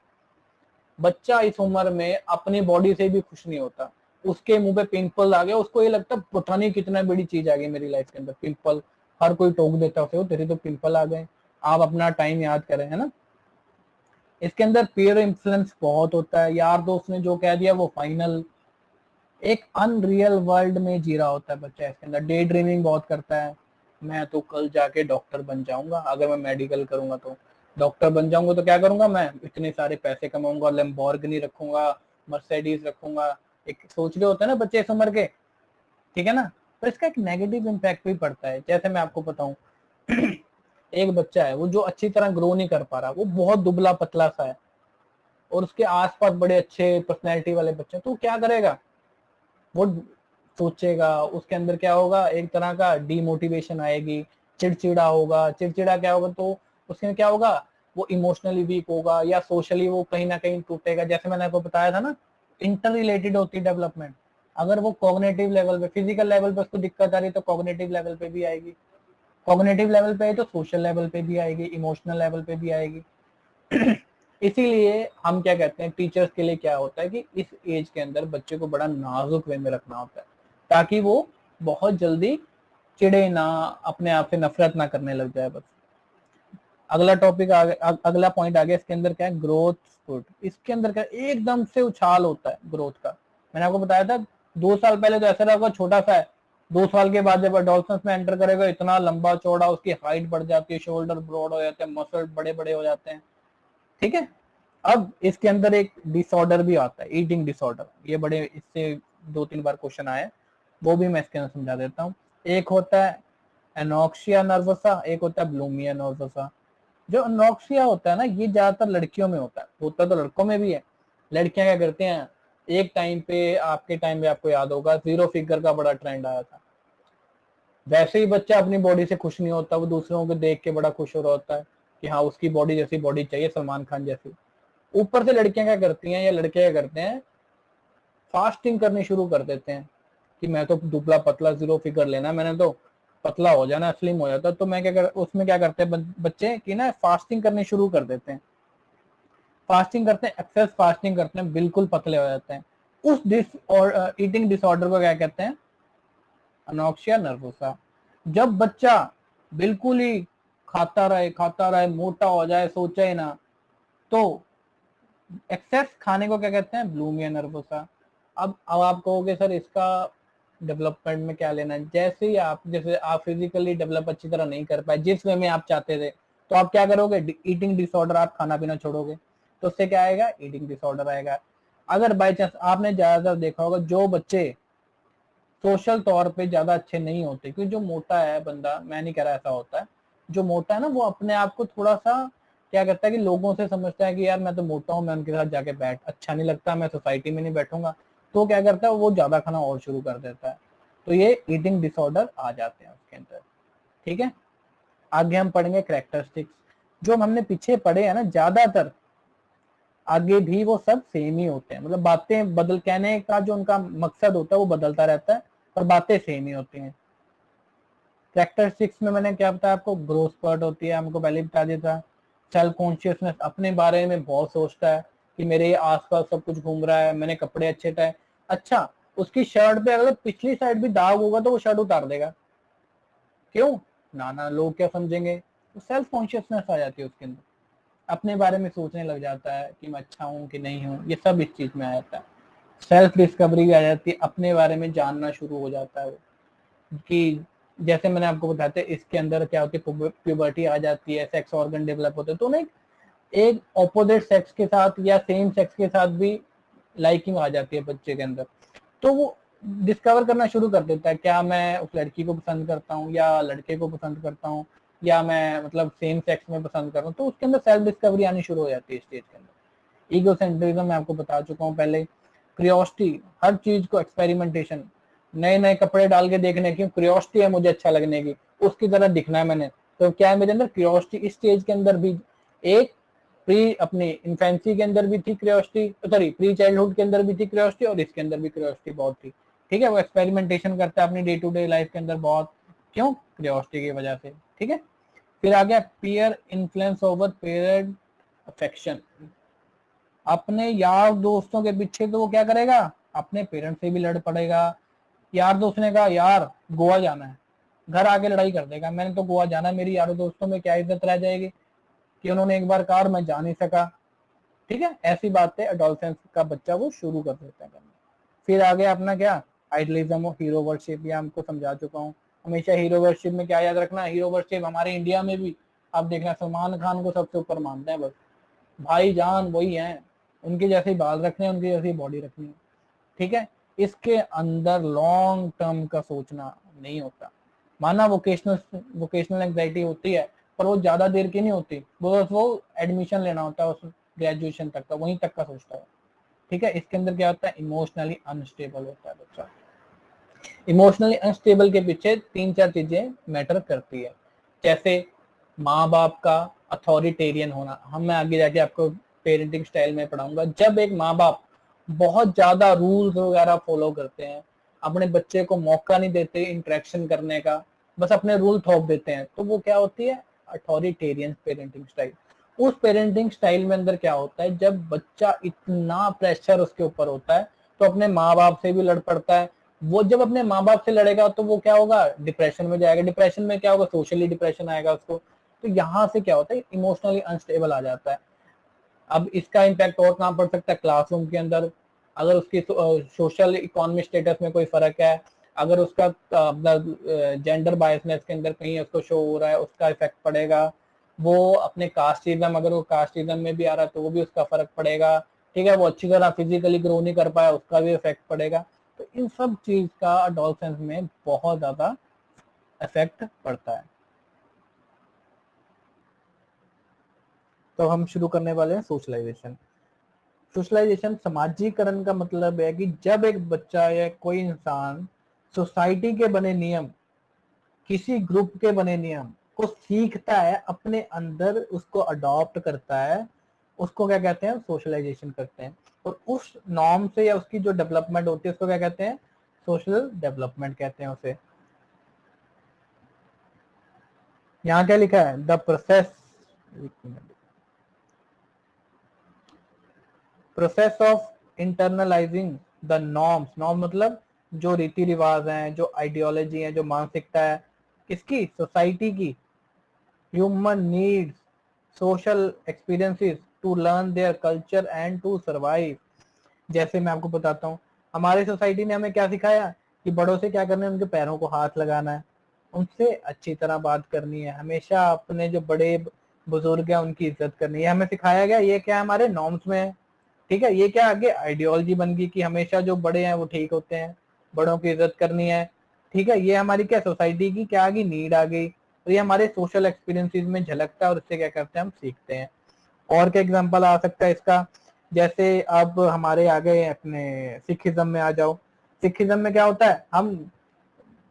बच्चा इस उम्र में अपनी बॉडी से भी खुश नहीं होता। उसके मुंह पे पिंपल आ गया, उसको ये लगता है पता नहीं कितना बड़ी चीज आ गई मेरी लाइफ के अंदर, पिंपल। हर कोई टोक देता है, तेरे तो पिंपल आ गए। आप अपना टाइम याद करें, है ना। इसके अंदर पीयर इन्फ्लुएंस बहुत होता है, यार दोस्त ने जो कह दिया वो फाइनल। एक अनरियल वर्ल्ड में जी रहा होता है बच्चा इसके अंदर, डे ड्रीमिंग बहुत करता है। मैं तो कल जाके डॉक्टर बन जाऊंगा, अगर मैं मेडिकल करूंगा तो डॉक्टर बन जाऊंगा, तो क्या करूंगा मैं, इतने सारे पैसे कमाऊंगा, लैम्बोर्गिनी रखूंगा, मर्सिडीज रखूंगा। एक सोच रहे होते हैं ना बच्चे इस उम्र के, ठीक है ना। तो इसका एक नेगेटिव इम्पैक्ट भी पड़ता है। जैसे मैं आपको बताऊं, एक बच्चा है वो जो अच्छी तरह ग्रो नहीं कर पा रहा, वो बहुत दुबला पतला सा है, और उसके आसपास बड़े अच्छे पर्सनैलिटी वाले बच्चे हैं, तो क्या करेगा, वो सोचेगा, उसके अंदर क्या होगा, एक तरह का डीमोटिवेशन आएगी, चिड़चिड़ा होगा। चिड़चिड़ा क्या होगा, तो उसमें क्या होगा, वो इमोशनली वीक होगा, या सोशली वो कहीं ना कहीं टूटेगा। जैसे मैंने आपको बताया था ना, इंटर रिलेटेड होती है डेवलपमेंट। अगर वो कॉग्निटिव लेवल पे, फिजिकल लेवल पे उसको दिक्कत आ रही है, तो कॉग्निटिव लेवल पे भी आएगी। कॉग्निटिव लेवल पे है तो सोशल लेवल पे भी आएगी, इमोशनल लेवल पे भी आएगी। इसीलिए हम क्या कहते हैं, टीचर्स के लिए क्या होता है कि इस एज के अंदर बच्चे को बड़ा नाजुक वे में रखना होता है, ताकि वो बहुत जल्दी चिड़े ना, अपने आप से नफरत ना करने लग जाए बस। अगला टॉपिक अगला पॉइंट आ गया इसके अंदर, क्या है, ग्रोथ स्पुर्ट। इसके अंदर क्या एकदम से उछाल होता है ग्रोथ का। मैंने आपको बताया था 2 साल पहले तो ऐसा रहा छोटा सा है, 2 साल के बाद जब अडोलसेंस में एंटर करेगा, इतना लंबा चौड़ा, उसकी हाइट बढ़ जाती है, शोल्डर ब्रॉड हो जाते हैं, मसल बड़े बड़े हो जाते हैं, ठीक है। अब इसके अंदर एक डिसऑर्डर भी आता है, ईटिंग डिसऑर्डर। ये बड़े इससे 2-3 बार क्वेश्चन आए, वो भी मैं इसके अंदर समझा देता हूँ। एक होता है एनोक्सिया नर्वसा, एक होता है ब्लूमिया नर्वसा। जो एनोक्सिया होता है ना, ये ज्यादातर लड़कियों में होता तो लड़कों में भी है। लड़कियां क्या करती हैं, एक टाइम पे, आपके टाइम पे आपको याद होगा, 0 फिगर का बड़ा ट्रेंड आया था। वैसे ही बच्चा अपनी बॉडी से खुश नहीं होता, वो दूसरों को देख के बड़ा खुश हो रहा होता है कि हाँ उसकी बॉडी जैसी बॉडी चाहिए, सलमान खान जैसी। ऊपर से लड़कियां क्या करती हैं, या लड़के क्या करते हैं, फास्टिंग करनी शुरू कर देते हैं कि मैं तो दुबला पतला 0 फिगर लेना, मैंने तो पतला हो जाना, स्लिम हो जाता। तो मैं उसमें क्या करते हैं बच्चे कि ना, फास्टिंग करनी शुरू कर देते हैं। फास्टिंग करते हैं, एक्सेस फास्टिंग करते हैं, बिल्कुल पतले हो जाते हैं। उस डिस और ईटिंग डिसऑर्डर को क्या कहते हैं, अनोक्सिया नर्वोसा। जब बच्चा बिल्कुल ही खाता रहे, मोटा हो जाए, सोचा ही ना, तो एक्सेस खाने को क्या कहते हैं, ब्लूमिया नर्वोसा। अब आप कहोगे सर इसका डेवलपमेंट में क्या लेना है। जैसे आप फिजिकली डेवलप अच्छी तरह नहीं कर पाए जिस वे में आप चाहते थे, तो आप क्या करोगे, ईटिंग डिसऑर्डर, आप खाना पीना छोड़ोगे, तो उससे क्या आएगा, ईटिंग डिसऑर्डर आएगा। अगर बाई चांस आपने ज्यादातर देखा होगा, जो बच्चे सोशल तौर पे ज्यादा अच्छे नहीं होते, क्योंकि जो मोटा है बंदा, मैं नहीं कह रहा ऐसा होता है, जो मोटा है ना, वो अपने आप को थोड़ा सा क्या करता है कि लोगों से समझता है कि यार मैं तो मोटा हूँ, मैं उनके साथ जाके बैठ अच्छा नहीं लगता, मैं सोसाइटी में नहीं बैठूंगा। तो क्या करता है, वो ज्यादा खाना और शुरू कर देता है। तो ये ईटिंग डिसऑर्डर आ जाते हैं उसके अंदर, ठीक है। आगे हम पढ़ेंगे कैरेक्टरिस्टिक्स, जो हमने पीछे पढ़े हैं ना, ज्यादातर आगे भी वो सब सेम ही होते हैं, मतलब बातें बदल, कहने का जो उनका मकसद होता है वो बदलता रहता है पर बातें सेम ही होती हैं। कैरेक्टरिस्टिक्स में मैंने क्या बताया आपको, ग्रोथ स्पर्ट होती है, हमको पहले बता दिया था। सेल्फ कॉन्शियसनेस, अपने बारे में बहुत सोचता है कि मेरे आसपास सब कुछ घूम रहा है, मैंने कपड़े अच्छे टाए, अच्छा उसकी शर्ट पे अगर पिछली साइड भी दाग होगा तो वो शर्ट उतार देगा, क्यों, ना लोग क्या समझेंगे, तो सेल्फ कॉन्शियसनेस आ जाती है उसके अंदर, अपने बारे में सोचने लग जाता है कि मैं अच्छा हूँ कि नहीं हूँ, ये सब इस चीज में आ जाता है। सेल्फ डिस्कवरी भी आ जाती है, अपने बारे में जानना शुरू हो जाता है वो, कि जैसे मैंने आपको बताया था इसके अंदर क्या होती है, प्यूबर्टी आ जाती है, सेक्स ऑर्गन डेवलप होते हैं, तो ना एक ऑपोजिट सेक्स के साथ या सेम सेक्स के साथ भी लाइकिंग आ जाती है बच्चे के अंदर, तो वो डिस्कवर करना शुरू कर देता है, क्या मैं उस लड़की को पसंद करता हूँ या लड़के को पसंद करता हूँ, या मैं मतलब सेम सेक्स में पसंद कर रहा हूँ, तो उसके अंदर सेल्फ डिस्कवरी आनी शुरू हो जाती है स्टेज के अंदर। ईगोसेंट्रिज्म मैं आपको बता चुका हूँ पहले। क्रियोसिटी, हर चीज को एक्सपेरिमेंटेशन, नए नए कपड़े डाल के देखने की क्रियोसिटी है मुझे अच्छा लगने की, उसकी तरह दिखना है मैंने, तो क्या है मेरे अंदर क्रियोसिटी, इस स्टेज के अंदर भी एक प्री अपनी इन्फेंसी के अंदर भी थी क्रियोसिटी, सॉरी प्री चाइल्डहुड के अंदर भी थी क्रियोसिटी, और इसके अंदर भी क्रियोसिटी बहुत थी, ठीक है। वो एक्सपेरिमेंटेशन करता है अपनी डे टू डे लाइफ के अंदर बहुत, क्यों, क्रियोसिटी की वजह से, ठीक है। फिर आ गया peer influence over parent affection, अपने यार दोस्तों के पीछे तो वो क्या करेगा, अपने पेरेंट्स से भी लड़ पड़ेगा। यार दोस्त ने कहा यार गोवा जाना है, घर आके लड़ाई कर देगा, मैंने तो गोवा जाना है, मेरी यारों दोस्तों में क्या इज्जत रह जाएगी कि उन्होंने एक बार कहा और मैं जा नहीं सका, ठीक है। ऐसी बातें एडोलसेंस का बच्चा वो शुरू कर देता है करना। फिर आ गया अपना क्या, आइडलिज्म और हीरो वर्शिप, ये हमको समझा चुका हूँ। हमेशा हीरो वर्शिप में क्या याद रखना, हीरो वर्शिप हमारे इंडिया में भी आप देखना सलमान खान को सबसे ऊपर मानते हैं, बस भाई जान वही है, उनके जैसे बाल रखने हैं, उनकी जैसी बॉडी रखनी है, ठीक है। इसके अंदर लॉन्ग टर्म का सोचना नहीं होता, माना वोकेशनल वोकेशनल एंग्जाइटी होती है पर वो ज्यादा देर की नहीं होती, वो एडमिशन लेना होता है उस ग्रेजुएशन तक का, वहीं तक का सोचता है, ठीक है। इसके अंदर क्या होता है, इमोशनली अनस्टेबल होता है बच्चा। इमोशनली अनस्टेबल के पीछे तीन चार चीजें मैटर करती है, जैसे माँ बाप का अथॉरिटेरियन होना, हम मैं आगे जाके आपको पेरेंटिंग स्टाइल में पढ़ाऊंगा। जब एक माँ बाप बहुत ज्यादा रूल्स वगैरह फॉलो करते हैं, अपने बच्चे को मौका नहीं देते इंटरेक्शन करने का, बस अपने रूल थोप देते हैं, तो वो क्या होती है, अथॉरिटेरियन पेरेंटिंग स्टाइल। उस पेरेंटिंग स्टाइल में अंदर क्या होता है, जब बच्चा इतना प्रेशर उसके ऊपर होता है तो अपने माँ बाप से भी लड़ पड़ता है, वो जब अपने माँ बाप से लड़ेगा तो वो क्या होगा, डिप्रेशन में जाएगा, डिप्रेशन में क्या होगा, सोशली डिप्रेशन आएगा उसको, तो यहाँ से क्या होता है, इमोशनली अनस्टेबल आ जाता है। अब इसका इम्पैक्ट और कहाँ पड़ सकता है, क्लासरूम के अंदर, अगर उसकी सोशल इकोनॉमिक स्टेटस में कोई फर्क है, अगर उसका जेंडर बायसनेस के अंदर कहीं उसको शो हो रहा है, उसका इफेक्ट पड़ेगा। वो अपने कास्टिज्म, अगर वो कास्टिज्म में भी आ रहा है तो वो भी उसका फर्क पड़ेगा, ठीक है। वो अच्छी तरह फिजिकली ग्रो नहीं कर पाया, उसका भी इफेक्ट पड़ेगा। तो इन सब चीज का अडोलसेंस में बहुत ज्यादा इफेक्ट पड़ता है। तो हम शुरू करने वाले हैं सोशलाइजेशन। सोशलाइजेशन सामाजिकरण का मतलब है कि जब एक बच्चा या कोई इंसान सोसाइटी के बने नियम, किसी ग्रुप के बने नियम को सीखता है, अपने अंदर उसको अडॉप्ट करता है, उसको क्या कहते हैं, सोशलाइजेशन करते हैं। और उस नॉर्म से या उसकी जो डेवलपमेंट होती है उसको क्या कहते हैं, सोशल डेवलपमेंट कहते हैं उसे। यहाँ क्या लिखा है, the process of internalising the norms, norm मतलब जो रीति रिवाज हैं, जो आइडियोलॉजी है, जो मानसिकता है, किसकी, सोसाइटी की, human needs, social experiences to learn their culture and to survive. जैसे मैं आपको बताता हूँ, हमारी सोसाइटी ने हमें क्या सिखाया कि बड़ों से क्या करना है, उनके पैरों को हाथ लगाना है, उनसे अच्छी तरह बात करनी है, हमेशा अपने जो बड़े बुजुर्ग हैं उनकी इज्जत करनी है, हमें सिखाया गया, ये क्या हमारे नॉर्म्स में है, ठीक है। ये क्या आगे आइडियोलॉजी बन गई कि हमेशा जो बड़े हैं वो ठीक होते हैं, बड़ों की इज्जत करनी है, ठीक है। ये हमारी क्या सोसाइटी की क्या आ गई, नीड आ गई, तो ये हमारे सोशल एक्सपीरियंसेस में झलकता है और इससे क्या करते हैं, हम सीखते हैं। और क्या एग्जांपल आ सकता है इसका, जैसे अब हमारे आ गए अपने सिखिज्म में आ जाओ। सिखिज्म में क्या होता है, हम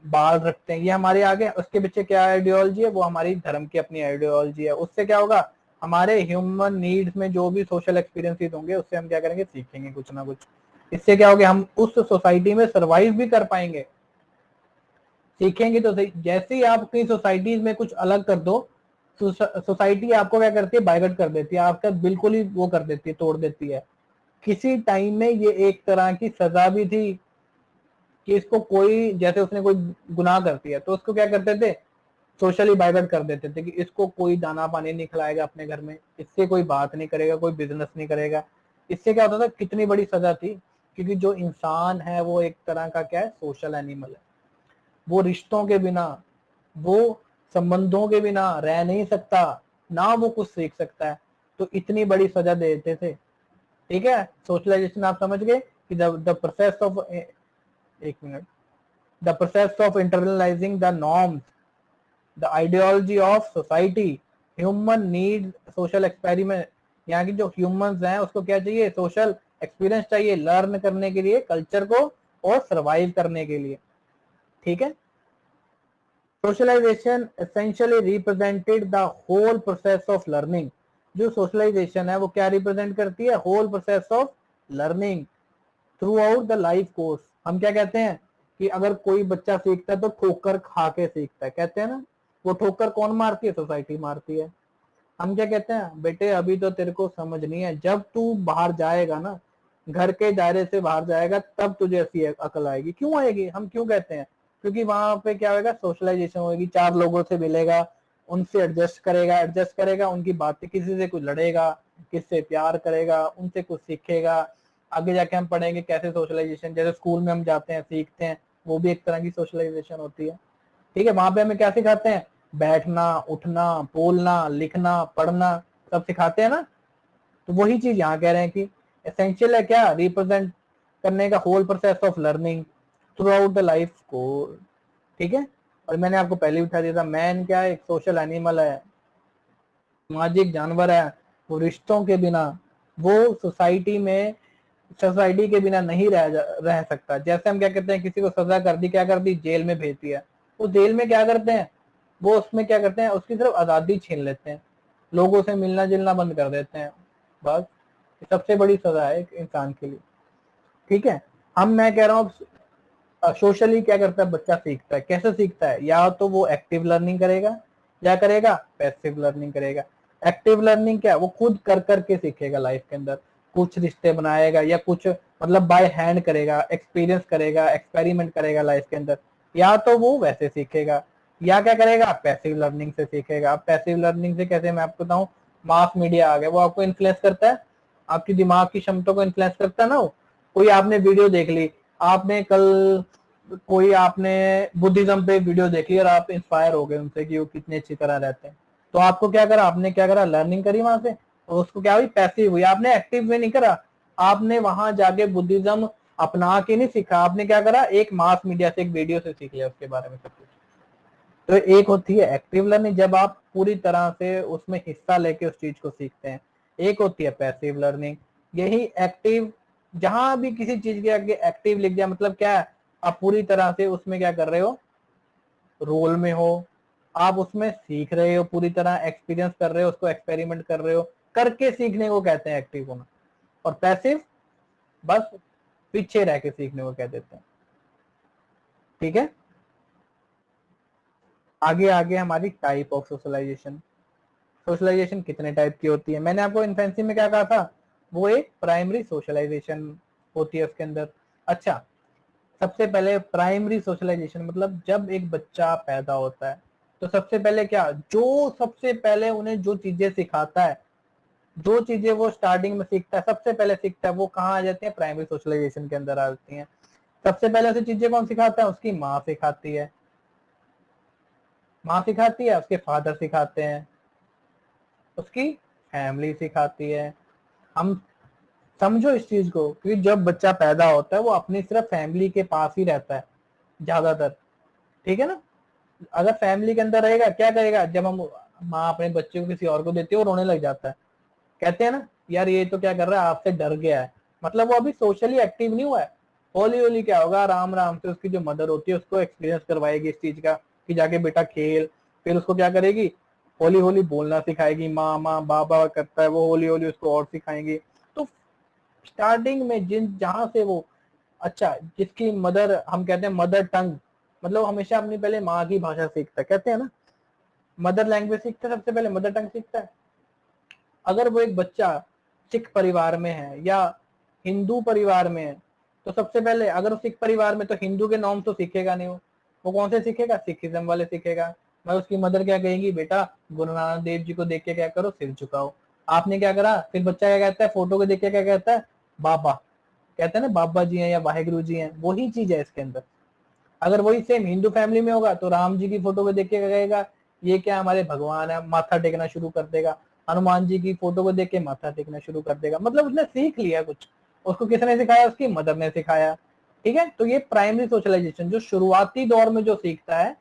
बाल रखते हैं, ये हमारे आगे, उसके पीछे क्या आइडियोलॉजी है, वो हमारी धर्म की अपनी आइडियोलॉजी है, उससे क्या होगा, हमारे ह्यूमन नीड्स में जो भी सोशल एक्सपीरियंसेस होंगे उससे हम क्या करेंगे, सीखेंगे कुछ ना कुछ। इससे क्या होगा, हम उस सोसाइटी में सरवाइव भी कर पाएंगे। सीखेंगे तो सही। जैसे ही आप अपनी सोसाइटीज में कुछ अलग कर दो, सोसाइटी आपको क्या करती है, बाइकआउट कर देती है, आपका बिल्कुल ही वो कर देती है, तोड़ देती है। किसी टाइम में ये एक तरह की सजा भी थी कि इसको कोई, जैसे उसने कोई गुनाह कर दिया तो उसको क्या करते थे, सोशली बाइकआउट कर देते थे कि इसको कोई दाना पानी नहीं खिलाएगा अपने घर में, इससे कोई बात नहीं करेगा, कोई बिजनेस नहीं करेगा। इससे क्या होता था, कितनी बड़ी सजा थी। क्योंकि जो इंसान है वो एक तरह का क्या है, सोशल एनिमल है। वो रिश्तों के बिना, वो संबंधों के बिना रह नहीं सकता, ना वो कुछ सीख सकता है। तो इतनी बड़ी सजा दे देते थे। ठीक है, सोशलाइजेशन आप समझ गए कि द प्रोसेस ऑफ, एक minute, the process of internalising the norms, the ideology of society, human need social experiment. यहाँ की जो ह्यूमंस हैं उसको क्या चाहिए, सोशल एक्सपीरियंस चाहिए, लर्न करने के लिए कल्चर को और सर्वाइव करने के लिए। ठीक है, socialization essentially represented the whole process of learning. जो सोशलाइजेशन है वो क्या रिप्रेजेंट करती है, whole process of learning throughout the life course. हम क्या कहते हैं कि अगर कोई बच्चा सीखता है तो ठोकर खा के सीखता है, कहते हैं ना। वो ठोकर कौन मारती है, सोसाइटी मारती है। हम क्या कहते हैं, बेटे अभी तो तेरे को समझ नहीं है, जब तू बाहर जाएगा ना, घर के दायरे से बाहर जाएगा, तब तुझे ऐसी अकल आएगी। क्यों आएगी, हम क्यों कहते हैं, क्योंकि वहां पे क्या होगा, सोशलाइजेशन होगी, चार लोगों से मिलेगा, उनसे एडजस्ट करेगा, उनकी बातें, किसी से कुछ लड़ेगा, किससे प्यार करेगा, उनसे कुछ सीखेगा। आगे जाके हम पढ़ेंगे कैसे सोशलाइजेशन, जैसे स्कूल में हम जाते हैं सीखते हैं, वो भी एक तरह की सोशलाइजेशन होती है। ठीक है, वहां पे हमें क्या सिखाते हैं, बैठना, उठना, बोलना, लिखना, पढ़ना, सब सिखाते हैं ना। तो वही चीज यहाँ कह रहे हैं कि एसेंशियल है क्या, रिप्रेजेंट करने का whole process of learning throughout the life को। ठीक है, और मैंने आपको पहले बता दिया था, मैन क्या है, एक सोशल एनिमल है, सामाजिक जानवर है। वो रिश्तों के बिना, वो सोसाइटी के बिना नहीं रह सकता। जैसे हम क्या कहते हैं, किसी को सजा कर दी, क्या कर दी, जेल में भेज दिया। वो जेल में क्या करते हैं, वो उसमें क्या करते हैं, उसकी सिर्फ आजादी छीन लेते हैं, लोगों से मिलना जुलना बंद कर देते हैं। बस सबसे बड़ी सजा है एक इंसान के लिए। ठीक है, मैं कह रहा हूँ सोशली क्या करता है, बच्चा सीखता है, कैसे सीखता है, या तो वो एक्टिव लर्निंग करेगा या करेगा पैसिव लर्निंग करेगा। एक्टिव लर्निंग क्या है, वो खुद कर करके सीखेगा, लाइफ के अंदर कुछ रिश्ते बनाएगा या कुछ मतलब बाय हैंड करेगा, एक्सपीरियंस करेगा, एक्सपेरिमेंट करेगा लाइफ के अंदर। या तो वो वैसे सीखेगा, या क्या करेगा, पैसिव लर्निंग से सीखेगा। अब पैसिव लर्निंग से कैसे, मैं आपको बताऊं, मास मीडिया आ गया, वो आपको इन्फ्लुएंस करता है, आपकी दिमाग की क्षमता को इन्फ्लुएंस करता है ना। वो कोई आपने वीडियो देख ली, आपने कल कोई आपने बुद्धिज्म पे वीडियो देखी और आप इंस्पायर हो गए उनसे कि वो कितने अच्छी तरह रहते हैं, तो आपको क्या करा, आपने क्या करा, लर्निंग करी वहां से, और उसको क्या हुई, पैसिव हुई। आपने एक्टिव में नहीं करा, आपने वहां जाके बुद्धिज्म अपना के नहीं सीखा, आपने क्या करा, एक मास मीडिया से एक वीडियो से सीख लिया उसके बारे में सब कुछ। तो एक होती है एक्टिव लर्निंग, जब आप पूरी तरह से उसमें हिस्सा लेके उस चीज को सीखते हैं। एक होती है पैसिव लर्निंग, यही एक्टिव, जहां भी किसी चीज के आगे एक्टिव लिख दिया मतलब क्या है, आप पूरी तरह से उसमें क्या कर रहे हो, रोल में हो, आप उसमें सीख रहे हो, पूरी तरह एक्सपीरियंस कर रहे हो, उसको एक्सपेरिमेंट कर रहे हो, करके सीखने को कहते हैं एक्टिव होना। और पैसिव बस पीछे रह के सीखने को कह देते हैं। ठीक है, आगे आगे हमारी टाइप ऑफ सोशलाइजेशन। सोशलाइजेशन कितने टाइप की होती है, मैंने आपको इन्फेंसी में क्या कहा था, वो एक प्राइमरी सोशलाइजेशन होती है उसके अंदर। अच्छा, सबसे पहले प्राइमरी सोशलाइजेशन मतलब जब एक बच्चा पैदा होता है तो सबसे पहले क्या, जो सबसे पहले उन्हें जो चीजें सिखाता है, जो चीजें वो स्टार्टिंग में सीखता है, सबसे पहले सीखता है, वो कहाँ आ जाती है, प्राइमरी सोशलाइजेशन के अंदर आ जाती है। सबसे पहले उसे चीजें कौन सिखाता है, उसकी माँ सिखाती है, माँ सिखाती है, उसके फादर सिखाते हैं, उसकी फैमिली सिखाती है। हम समझो इस चीज को, क्योंकि जब बच्चा पैदा होता है वो अपनी सिर्फ फैमिली के पास ही रहता है ज्यादातर। ठीक है ना, अगर फैमिली के अंदर रहेगा क्या करेगा, जब हम माँ अपने बच्चे को किसी और को देती है वो रोने लग जाता है, कहते हैं ना यार ये तो क्या कर रहा है, आपसे डर गया है, मतलब वो अभी सोशली एक्टिव नहीं हुआ है। होली होली क्या होगा, आराम आराम से उसकी जो मदर होती है उसको एक्सपीरियंस करवाएगी इस चीज का कि जाके बेटा खेल, फिर उसको क्या करेगी, होली होली बोलना सिखाएगी, माँ माँ बाबा करता है वो, होली होली उसको और सिखाएंगे। तो स्टार्टिंग में जहां से वो, अच्छा जिसकी मदर, हम कहते हैं मदर टंग, मतलब हमेशा अपनी पहले माँ की भाषा सीखता है, कहते हैं ना मदर लैंग्वेज सीखता है, सबसे पहले मदर टंग सीखता है। अगर वो एक बच्चा सिख परिवार में है या हिंदू परिवार में है, तो सबसे पहले अगर वो सिख परिवार में, तो हिंदू के नॉर्म तो सीखेगा नहीं, वो कौन से सीखेगा, सिखिज्म वाले सीखेगा। मैं उसकी मदर क्या कहेगी, बेटा गुरु नानक देव जी को देख के क्या करो, सिर झुकाओ। आपने क्या करा, फिर बच्चा क्या कहता है, फोटो को देख के क्या कहता है, बाबा, कहते हैं ना बाबा जी हैं या वाहेगुरु जी हैं, वही चीज है इसके अंदर। अगर वही सेम हिंदू फैमिली में होगा तो राम जी की फोटो को देख के क्या कहेगा, ये क्या हमारे भगवान है, माथा टेकना शुरू कर देगा। हनुमान जी की फोटो को देख के माथा टेकना शुरू कर देगा, मतलब उसने सीख लिया कुछ, उसको किसने सिखाया, उसकी मदर ने सिखाया। ठीक है, तो ये प्राइमरी सोशलाइजेशन जो शुरुआती दौर में जो सीखता है,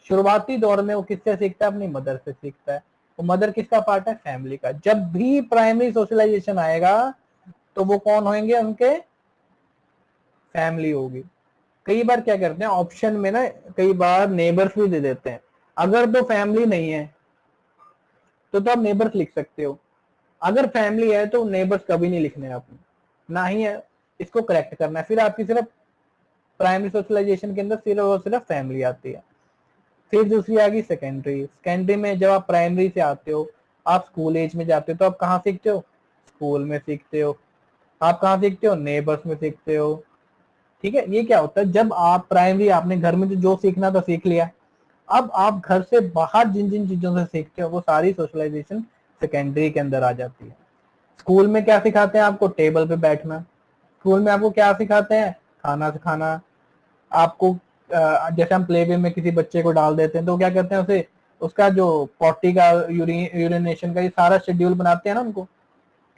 शुरुआती दौर में वो किससे सीखता है, अपनी मदर से सीखता है। वो मदर किसका पार्ट है, फैमिली का। जब भी प्राइमरी सोशलाइजेशन आएगा तो वो कौन होंगे, उनके फैमिली होगी। कई बार क्या करते हैं ऑप्शन में ना, कई बार नेबर्स भी दे देते हैं। अगर तो फैमिली नहीं है तो आप नेबर्स लिख सकते हो, अगर फैमिली है तो नेबर्स कभी नहीं लिखने हैं आपने, ना ही है, इसको करेक्ट करना है। फिर आपकी सिर्फ प्राइमरी सोशलाइजेशन के अंदर सिर्फ और सिर्फ फैमिली आती है। फिर दूसरी आ गई सेकेंडरी। सेकेंडरी में जब आप प्राइमरी से आते हो, आप स्कूल एज में जाते हो, तो आप कहाँ सीखते हो, स्कूल में सीखते हो। आप कहाँ सीखते हो, नेबर्स में सीखते हो। ठीक है, ये क्या होता है, जब आप प्राइमरी, आपने घर में जो सीखना था सीख लिया, अब आप घर से बाहर जिन जिन चीजों से सीखते हो वो सारी सोशलाइजेशन सेकेंडरी के अंदर आ जाती है। स्कूल में क्या सिखाते हैं आपको, टेबल पे बैठना। स्कूल में आपको क्या सिखाते हैं, खाना सिखाना। आपको जैसे हम प्ले वे में किसी बच्चे को डाल देते हैं तो क्या करते हैं, उसे उसका जो पॉटी का, यूरिनेशन का, ये सारा शेड्यूल बनाते हैं ना उनको।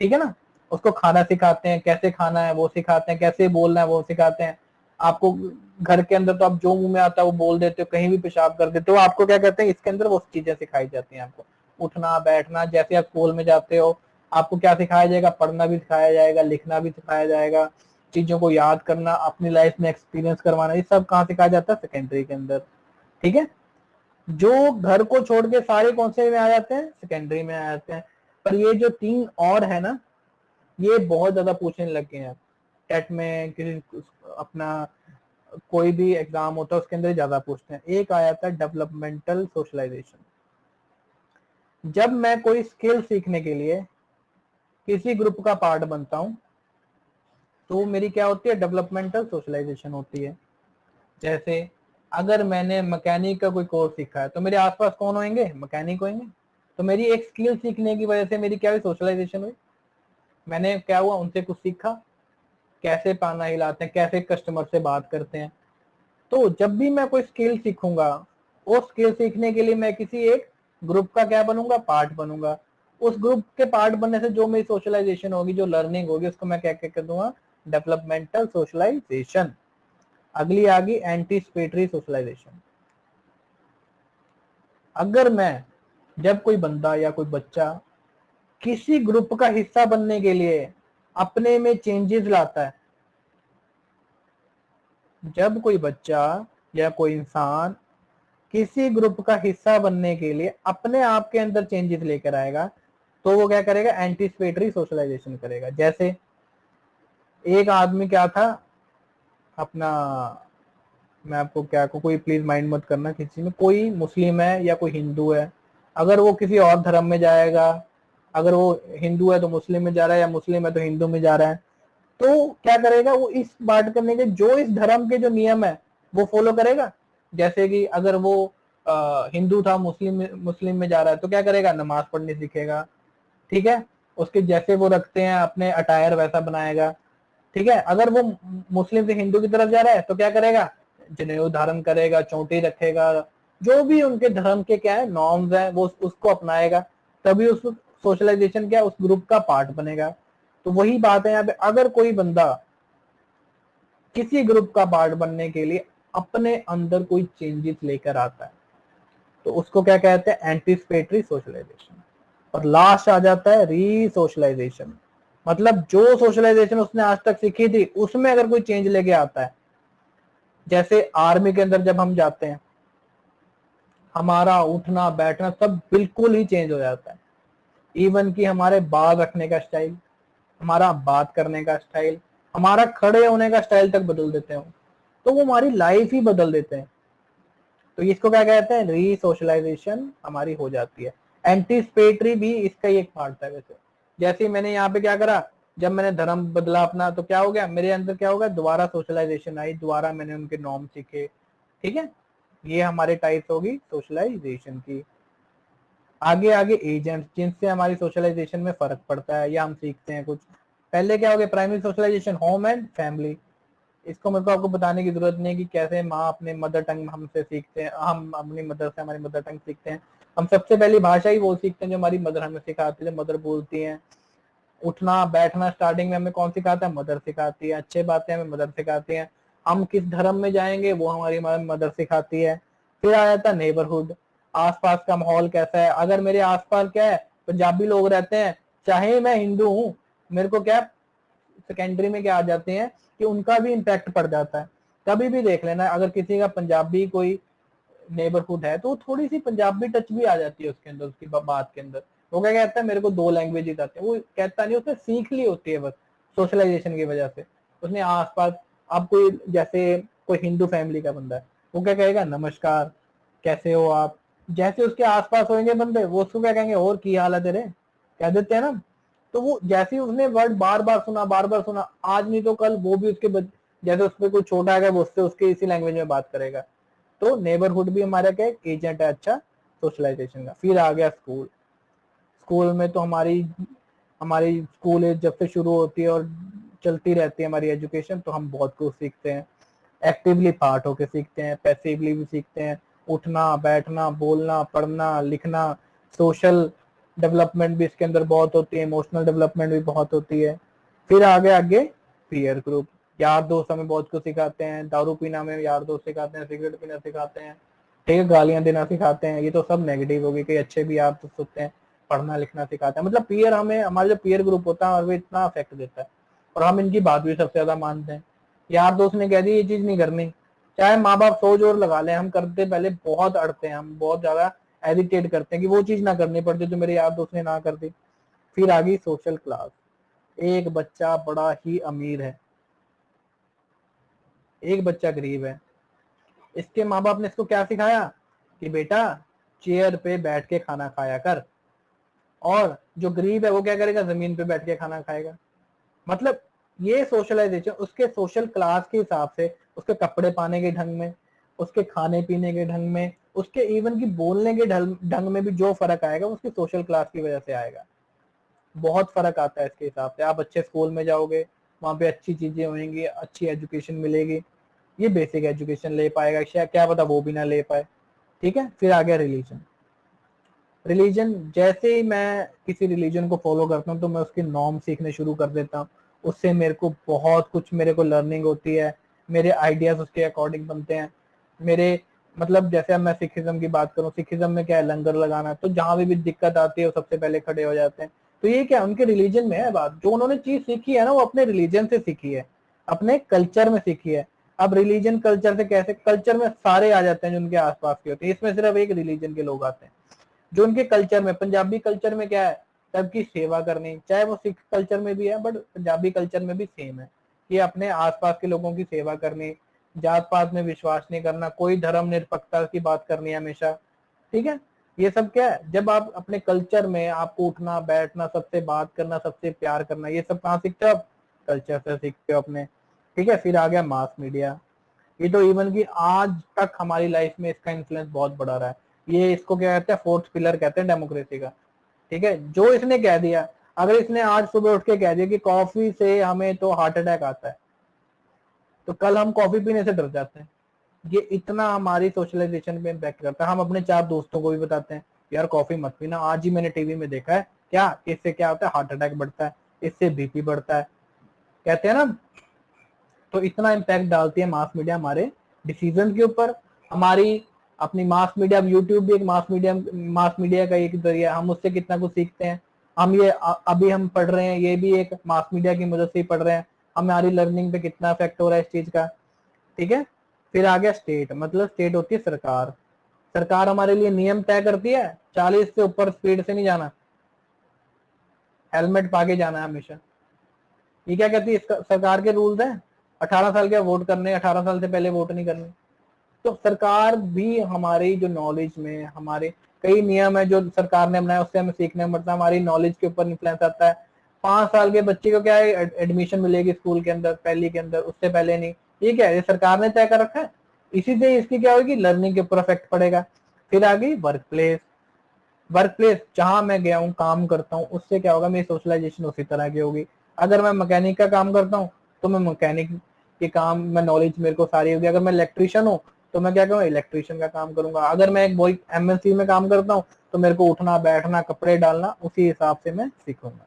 ठीक है ना, उसको खाना सिखाते हैं, कैसे खाना है वो सिखाते हैं, कैसे बोलना है वो सिखाते हैं। आपको घर के अंदर तो आप जो मुंह में आता है वो बोल देते हो, कहीं भी पेशाब कर देते हो, आपको क्या कहते हैं, इसके अंदर वो चीजें सिखाई जाती हैं आपको। उठना बैठना, जैसे आप स्कूल में जाते हो आपको क्या सिखाया जाएगा, पढ़ना भी सिखाया जाएगा, लिखना भी सिखाया जाएगा, चीजों को याद करना, अपनी लाइफ में एक्सपीरियंस करवाना, ये सब कहाँ सिखाया जाता है, सेकेंडरी के अंदर। ठीक है, जो घर को छोड़ के सारे कौन से में आ जाते हैं, सेकेंडरी में आ जाते हैं। पर ये जो तीन और है ना, ये बहुत ज्यादा पूछने लग गए हैं टेट में, किसी अपना कोई भी एग्जाम होता है उसके अंदर ज्यादा पूछते हैं। एक आया था डेवलपमेंटल सोशलाइजेशन। जब मैं कोई स्किल सीखने के लिए किसी ग्रुप का पार्ट बनता हूं तो मेरी क्या होती है, डेवलपमेंटल सोशलाइजेशन होती है। जैसे अगर मैंने मैकेनिक का कोई कोर्स सीखा है तो मेरे आसपास कौन होंगे, मैकेनिक होंगे। तो मेरी एक स्किल सीखने की वजह से मेरी क्या हुई, सोशलाइजेशन हुई। मैंने क्या हुआ, उनसे कुछ सीखा, कैसे पाना हिलाते हैं, कैसे कस्टमर से बात करते हैं। तो जब भी मैं कोई स्किल सीखूंगा, वो स्किल सीखने के लिए मैं किसी एक ग्रुप का क्या बनूंगा, पार्ट बनूंगा। उस ग्रुप के पार्ट बनने से जो मेरी सोशलाइजेशन होगी, जो लर्निंग होगी, उसको मैं क्या क्या कर दूंगा, डेवलपमेंटल सोशलाइजेशन। अगली आ गई एंटीसिपेटरी सोशलाइजेशन। अगर मैं, जब कोई बंदा या कोई बच्चा किसी ग्रुप का हिस्सा बनने के लिए अपने में चेंजेस लाता है, जब कोई बच्चा या कोई इंसान किसी ग्रुप का हिस्सा बनने के लिए अपने आप के अंदर चेंजेस लेकर आएगा, तो वो क्या करेगा, एंटीसिपेटरी सोशलाइजेशन करेगा। जैसे एक आदमी क्या था अपना, मैं आपको क्या को, कोई प्लीज माइंड मत करना, किसी में कोई मुस्लिम है या कोई हिंदू है, अगर वो किसी और धर्म में जाएगा, अगर वो हिंदू है तो मुस्लिम में जा रहा है, या मुस्लिम है तो हिंदू में जा रहा है, तो क्या करेगा वो, इस बात करने के जो इस धर्म के जो नियम है वो फॉलो करेगा। जैसे कि अगर वो हिंदू था, मुस्लिम मुस्लिम में जा रहा है, तो क्या करेगा, नमाज पढ़नी सीखेगा। ठीक है, उसके जैसे वो रखते हैं अपने अटायर वैसा बनाएगा। ठीक है, अगर वो मुस्लिम से हिंदू की तरफ जा रहा है तो क्या करेगा, जनेऊ धारण करेगा, चोटी रखेगा, जो भी उनके धर्म के क्या है नॉर्म्स है वो उसको अपनाएगा। तभी उस सोशलाइजेशन क्या, उस ग्रुप का पार्ट बनेगा। तो वही बात है यहाँ पे, अगर कोई बंदा किसी ग्रुप का पार्ट बनने के लिए अपने अंदर कोई चेंजेस लेकर आता है तो उसको क्या कहते हैं, एंटीसिपेटरी सोशलाइजेशन। और लास्ट आ जाता है री सोशलाइजेशन। मतलब जो सोशलाइजेशन उसने आज तक सीखी थी उसमें अगर कोई चेंज लेके आता है। जैसे आर्मी के अंदर जब हम जाते हैं, हमारा उठना बैठना सब बिल्कुल ही चेंज हो जाता है। इवन कि हमारे बाल रखने का स्टाइल, हमारा बात करने का स्टाइल, हमारा खड़े होने का स्टाइल तक बदल देते हैं। तो वो हमारी लाइफ ही बदल देते हैं। तो इसको क्या कहते हैं, री सोशलाइजेशन हमारी हो जाती है। एंटीसिपेटरी भी इसका ही एक पार्ट है। वैसे जैसे ही मैंने यहाँ पे क्या करा, जब मैंने धर्म बदला अपना, तो क्या हो गया मेरे अंदर, क्या होगा, दोबारा सोशलाइजेशन आई, दोबारा मैंने उनके नॉर्म सीखे। ठीक है, ये हमारे टाइप्स होगी सोशलाइजेशन की। आगे आगे एजेंट्स जिनसे हमारी सोशलाइजेशन में फर्क पड़ता है या हम सीखते हैं कुछ। पहले क्या हो गया, primary socialization home and family. इसको मेरे को आपको बताने की जरूरत नहीं है कि कैसे माँ अपने मदर टंग हमसे सीखते हैं, हम अपनी मदर से हमारी मदर टंग सीखते हैं। हम सबसे पहली भाषा ही वो सीखते हैं जो हमारी मदर हमें सिखाती है, जो मदर बोलती है। उठना बैठना स्टार्टिंग में हमें कौन सिखाता है, मदर सिखाती है। अच्छे बातें हमें मदर सिखाती है। हम किस धर्म में जाएंगे वो हमारी मदर सिखाती है। फिर आ जाता है नेबरहुड, आसपास का माहौल कैसा है। अगर मेरे आसपास क्या है, पंजाबी लोग रहते हैं, चाहे मैं हिंदू हूँ, मेरे को क्या सेकेंडरी में क्या आ जाते हैं कि उनका भी इम्पैक्ट पड़ जाता है। कभी भी देख लेना, अगर किसी का पंजाबी कोई नेबरहुड है तो थोड़ी सी पंजाबी टच भी आ जाती है उसके अंदर, उसकी बात के अंदर। वो क्या कहता है, मेरे को 2 लैंग्वेजेस आते हैं, वो कहता नहीं, उसने सीख ली होती है बस सोशलाइजेशन की वजह से। उसने आसपास, अब कोई जैसे कोई हिंदू फैमिली का बंदा है, वो क्या कहेगा, नमस्कार, कैसे हो आप। जैसे उसके आसपास होंगे बंदे, वो उसको क्या कहेंगे, और की हाल है तेरे, कह देते हैं ना। तो वो जैसे ही उसने वर्ड बार बार सुना, आज नहीं तो कल वो भी उसके जैसे उस पर कोई छोटा आएगा वो उससे उसके इसी लैंग्वेज में बात करेगा। तो नेबरहुड भी हमारा क्या एजेंट है अच्छा सोशलाइजेशन का। फिर आ गया स्कूल। स्कूल में तो हमारी हमारी स्कूल जब से शुरू होती है और चलती रहती है हमारी एजुकेशन, तो हम बहुत कुछ सीखते हैं। एक्टिवली पार्ट होके सीखते हैं, पैसिवली भी सीखते हैं। उठना बैठना बोलना पढ़ना लिखना, सोशल डेवलपमेंट भी इसके अंदर बहुत होती है, इमोशनल डेवलपमेंट भी बहुत होती है। फिर आगे पीयर ग्रुप, यार दोस्त हमें बहुत कुछ सिखाते हैं। दारू पीना में यार दोस्त सिखाते हैं, सिगरेट पीना सिखाते हैं, ठीक है, गालियां देना सिखाते हैं, ये तो सब नेगेटिव होगी। कई अच्छे भी यार दोस्त होते हैं, पढ़ना लिखना सिखाते हैं। मतलब पीयर, हमें हमारा जो पीयर ग्रुप होता है और वो इतना अफेक्ट देता है, और हम इनकी बात भी सबसे ज्यादा मानते हैं। यार दोस्त ने कह दी ये चीज नहीं करनी, चाहे माँ बाप 100 जोर लगा ले, हम करते पहले बहुत अड़ते हैं, हम बहुत ज्यादा एजिटेट करते हैं कि वो चीज ना करनी पड़ती जो मेरे यार दोस्त ने ना कर दी। फिर आ गई सोशल क्लास। एक बच्चा बड़ा ही अमीर है, एक बच्चा गरीब है। इसके माँ बाप ने इसको क्या सिखाया कि बेटा चेयर पे बैठ के खाना खाया कर, और जो गरीब है वो क्या करेगा, जमीन पे बैठ के खाना खाएगा। मतलब ये सोशलाइजेशन उसके सोशल क्लास के हिसाब से, उसके कपड़े पाने के ढंग में, उसके खाने पीने के ढंग में, उसके इवन की बोलने के ढंग में भी जो फर्क आएगा उसकी सोशल क्लास की वजह से आएगा। बहुत फर्क आता है इसके हिसाब से। आप अच्छे स्कूल में जाओगे, वहां पे अच्छी चीजें होंगी, अच्छी एजुकेशन मिलेगी, ये बेसिक एजुकेशन ले पाएगा, शायद क्या पता वो भी ना ले पाए। ठीक है, फिर आ गया रिलीजन। रिलीजन, जैसे ही मैं किसी रिलीजन को फॉलो करता हूँ तो मैं उसके नॉर्म सीखने शुरू कर देता हूँ। उससे मेरे को बहुत कुछ, मेरे को लर्निंग होती है, मेरे आइडियाज उसके अकॉर्डिंग बनते हैं। मेरे मतलब जैसे अब मैं सिखिज्म की बात करूँ, सिखिज्म में क्या है, लंगर लगाना, तो जहां भी दिक्कत आती है वो सबसे पहले खड़े हो जाते हैं। तो ये क्या उनके रिलीजन में है बात, जो उन्होंने चीज सीखी है ना वो अपने रिलीजन से सीखी है, अपने कल्चर में सीखी है। अब रिलीजन कल्चर से कैसे, कल्चर में सारे आ जाते हैं जो उनके आसपास के होते हैं, इसमें सिर्फ एक रिलीजन के लोग आते हैं। जो उनके कल्चर में, पंजाबी कल्चर में क्या है, सबकी सेवा करनी, चाहे वो सिख कल्चर में भी है बट पंजाबी कल्चर में भी सेम है कि अपने आसपास के लोगों की सेवा करनी, जात पात में विश्वास नहीं करना, कोई धर्म निरपेक्षता की बात करनी है हमेशा। ठीक है, ये सब क्या है, जब आप अपने कल्चर में, आपको उठना बैठना, सबसे बात करना, सबसे प्यार करना, ये सब कहाँ सीखते हो आप, कल्चर से सीखते हो अपने। ठीक है, फिर आ गया मास मीडिया। ये तो इवन की आज तक हमारी लाइफ में इसका इन्फ्लुएंस बहुत बड़ा रहा है। ये इसको क्या कहते हैं, फोर्थ पिलर कहते हैं डेमोक्रेसी का। ठीक है, जो इसने कह दिया, अगर इसने आज सुबह उठ के कह दिया कि कॉफी से हमें तो हार्ट अटैक आता है, तो कल हम कॉफी पीने से डर जाते हैं। ये इतना हमारी सोशलाइजेशन पे इम्पैक्ट करता है। हम अपने 4 दोस्तों को भी बताते हैं यार कॉफी मत पीना, आज ही मैंने टीवी में देखा है, क्या इससे क्या होता है, हार्ट अटैक बढ़ता है, इससे बीपी बढ़ता है, कहते हैं ना। तो इतना इम्पैक्ट डालती है मास मीडिया हमारे डिसीजन के ऊपर। हमारी अपनी मास मीडिया, यूट्यूब भी एक मास मीडिया का एक जरिया, हम उससे कितना कुछ सीखते हैं। हम ये अभी हम पढ़ रहे हैं, ये भी एक मास मीडिया की मदद से ही पढ़ रहे हैं। हमारी लर्निंग पे कितना इफेक्ट हो रहा है इस चीज का। ठीक है, फिर आ गया स्टेट, मतलब स्टेट होती है सरकार। सरकार हमारे लिए नियम तय करती है, 40 से ऊपर स्पीड से नहीं जाना, हेलमेट पाके जाना है हमेशा। ये क्या कहती है, सरकार के रूल्स हैं, 18 साल के वोट करने, 18 साल से पहले वोट नहीं करने। तो सरकार भी हमारी जो नॉलेज में, हमारे कई नियम है जो सरकार ने बनाया, उससे हमें सीखने में, मतलब हमारी नॉलेज के ऊपर इन्फ्लुएंस आता है। 5 साल के बच्चे को क्या है, एडमिशन मिलेगी स्कूल के अंदर, पहली के अंदर, उससे पहले नहीं। ये क्या है, ये सरकार ने तय कर रखा है। इसी से इसकी क्या होगी, लर्निंग के ऊपर इफेक्ट पड़ेगा। फिर आ गई वर्क प्लेस। वर्क प्लेस जहां मैं गया हूँ, काम करता हूँ, उससे क्या होगा, मेरी सोशलाइजेशन उसी तरह की होगी। अगर मैं मैकेनिक का काम करता हूँ तो मैं मैकेनिक के काम में नॉलेज मेरे को सारी होगी। अगर मैं इलेक्ट्रिशियन हूँ तो मैं क्या करूँगा, इलेक्ट्रिशियन का काम करूंगा। अगर मैं एक एमएनसी में काम करता हूँ तो मेरे को उठना बैठना, कपड़े डालना, उसी हिसाब से मैं सीखूंगा।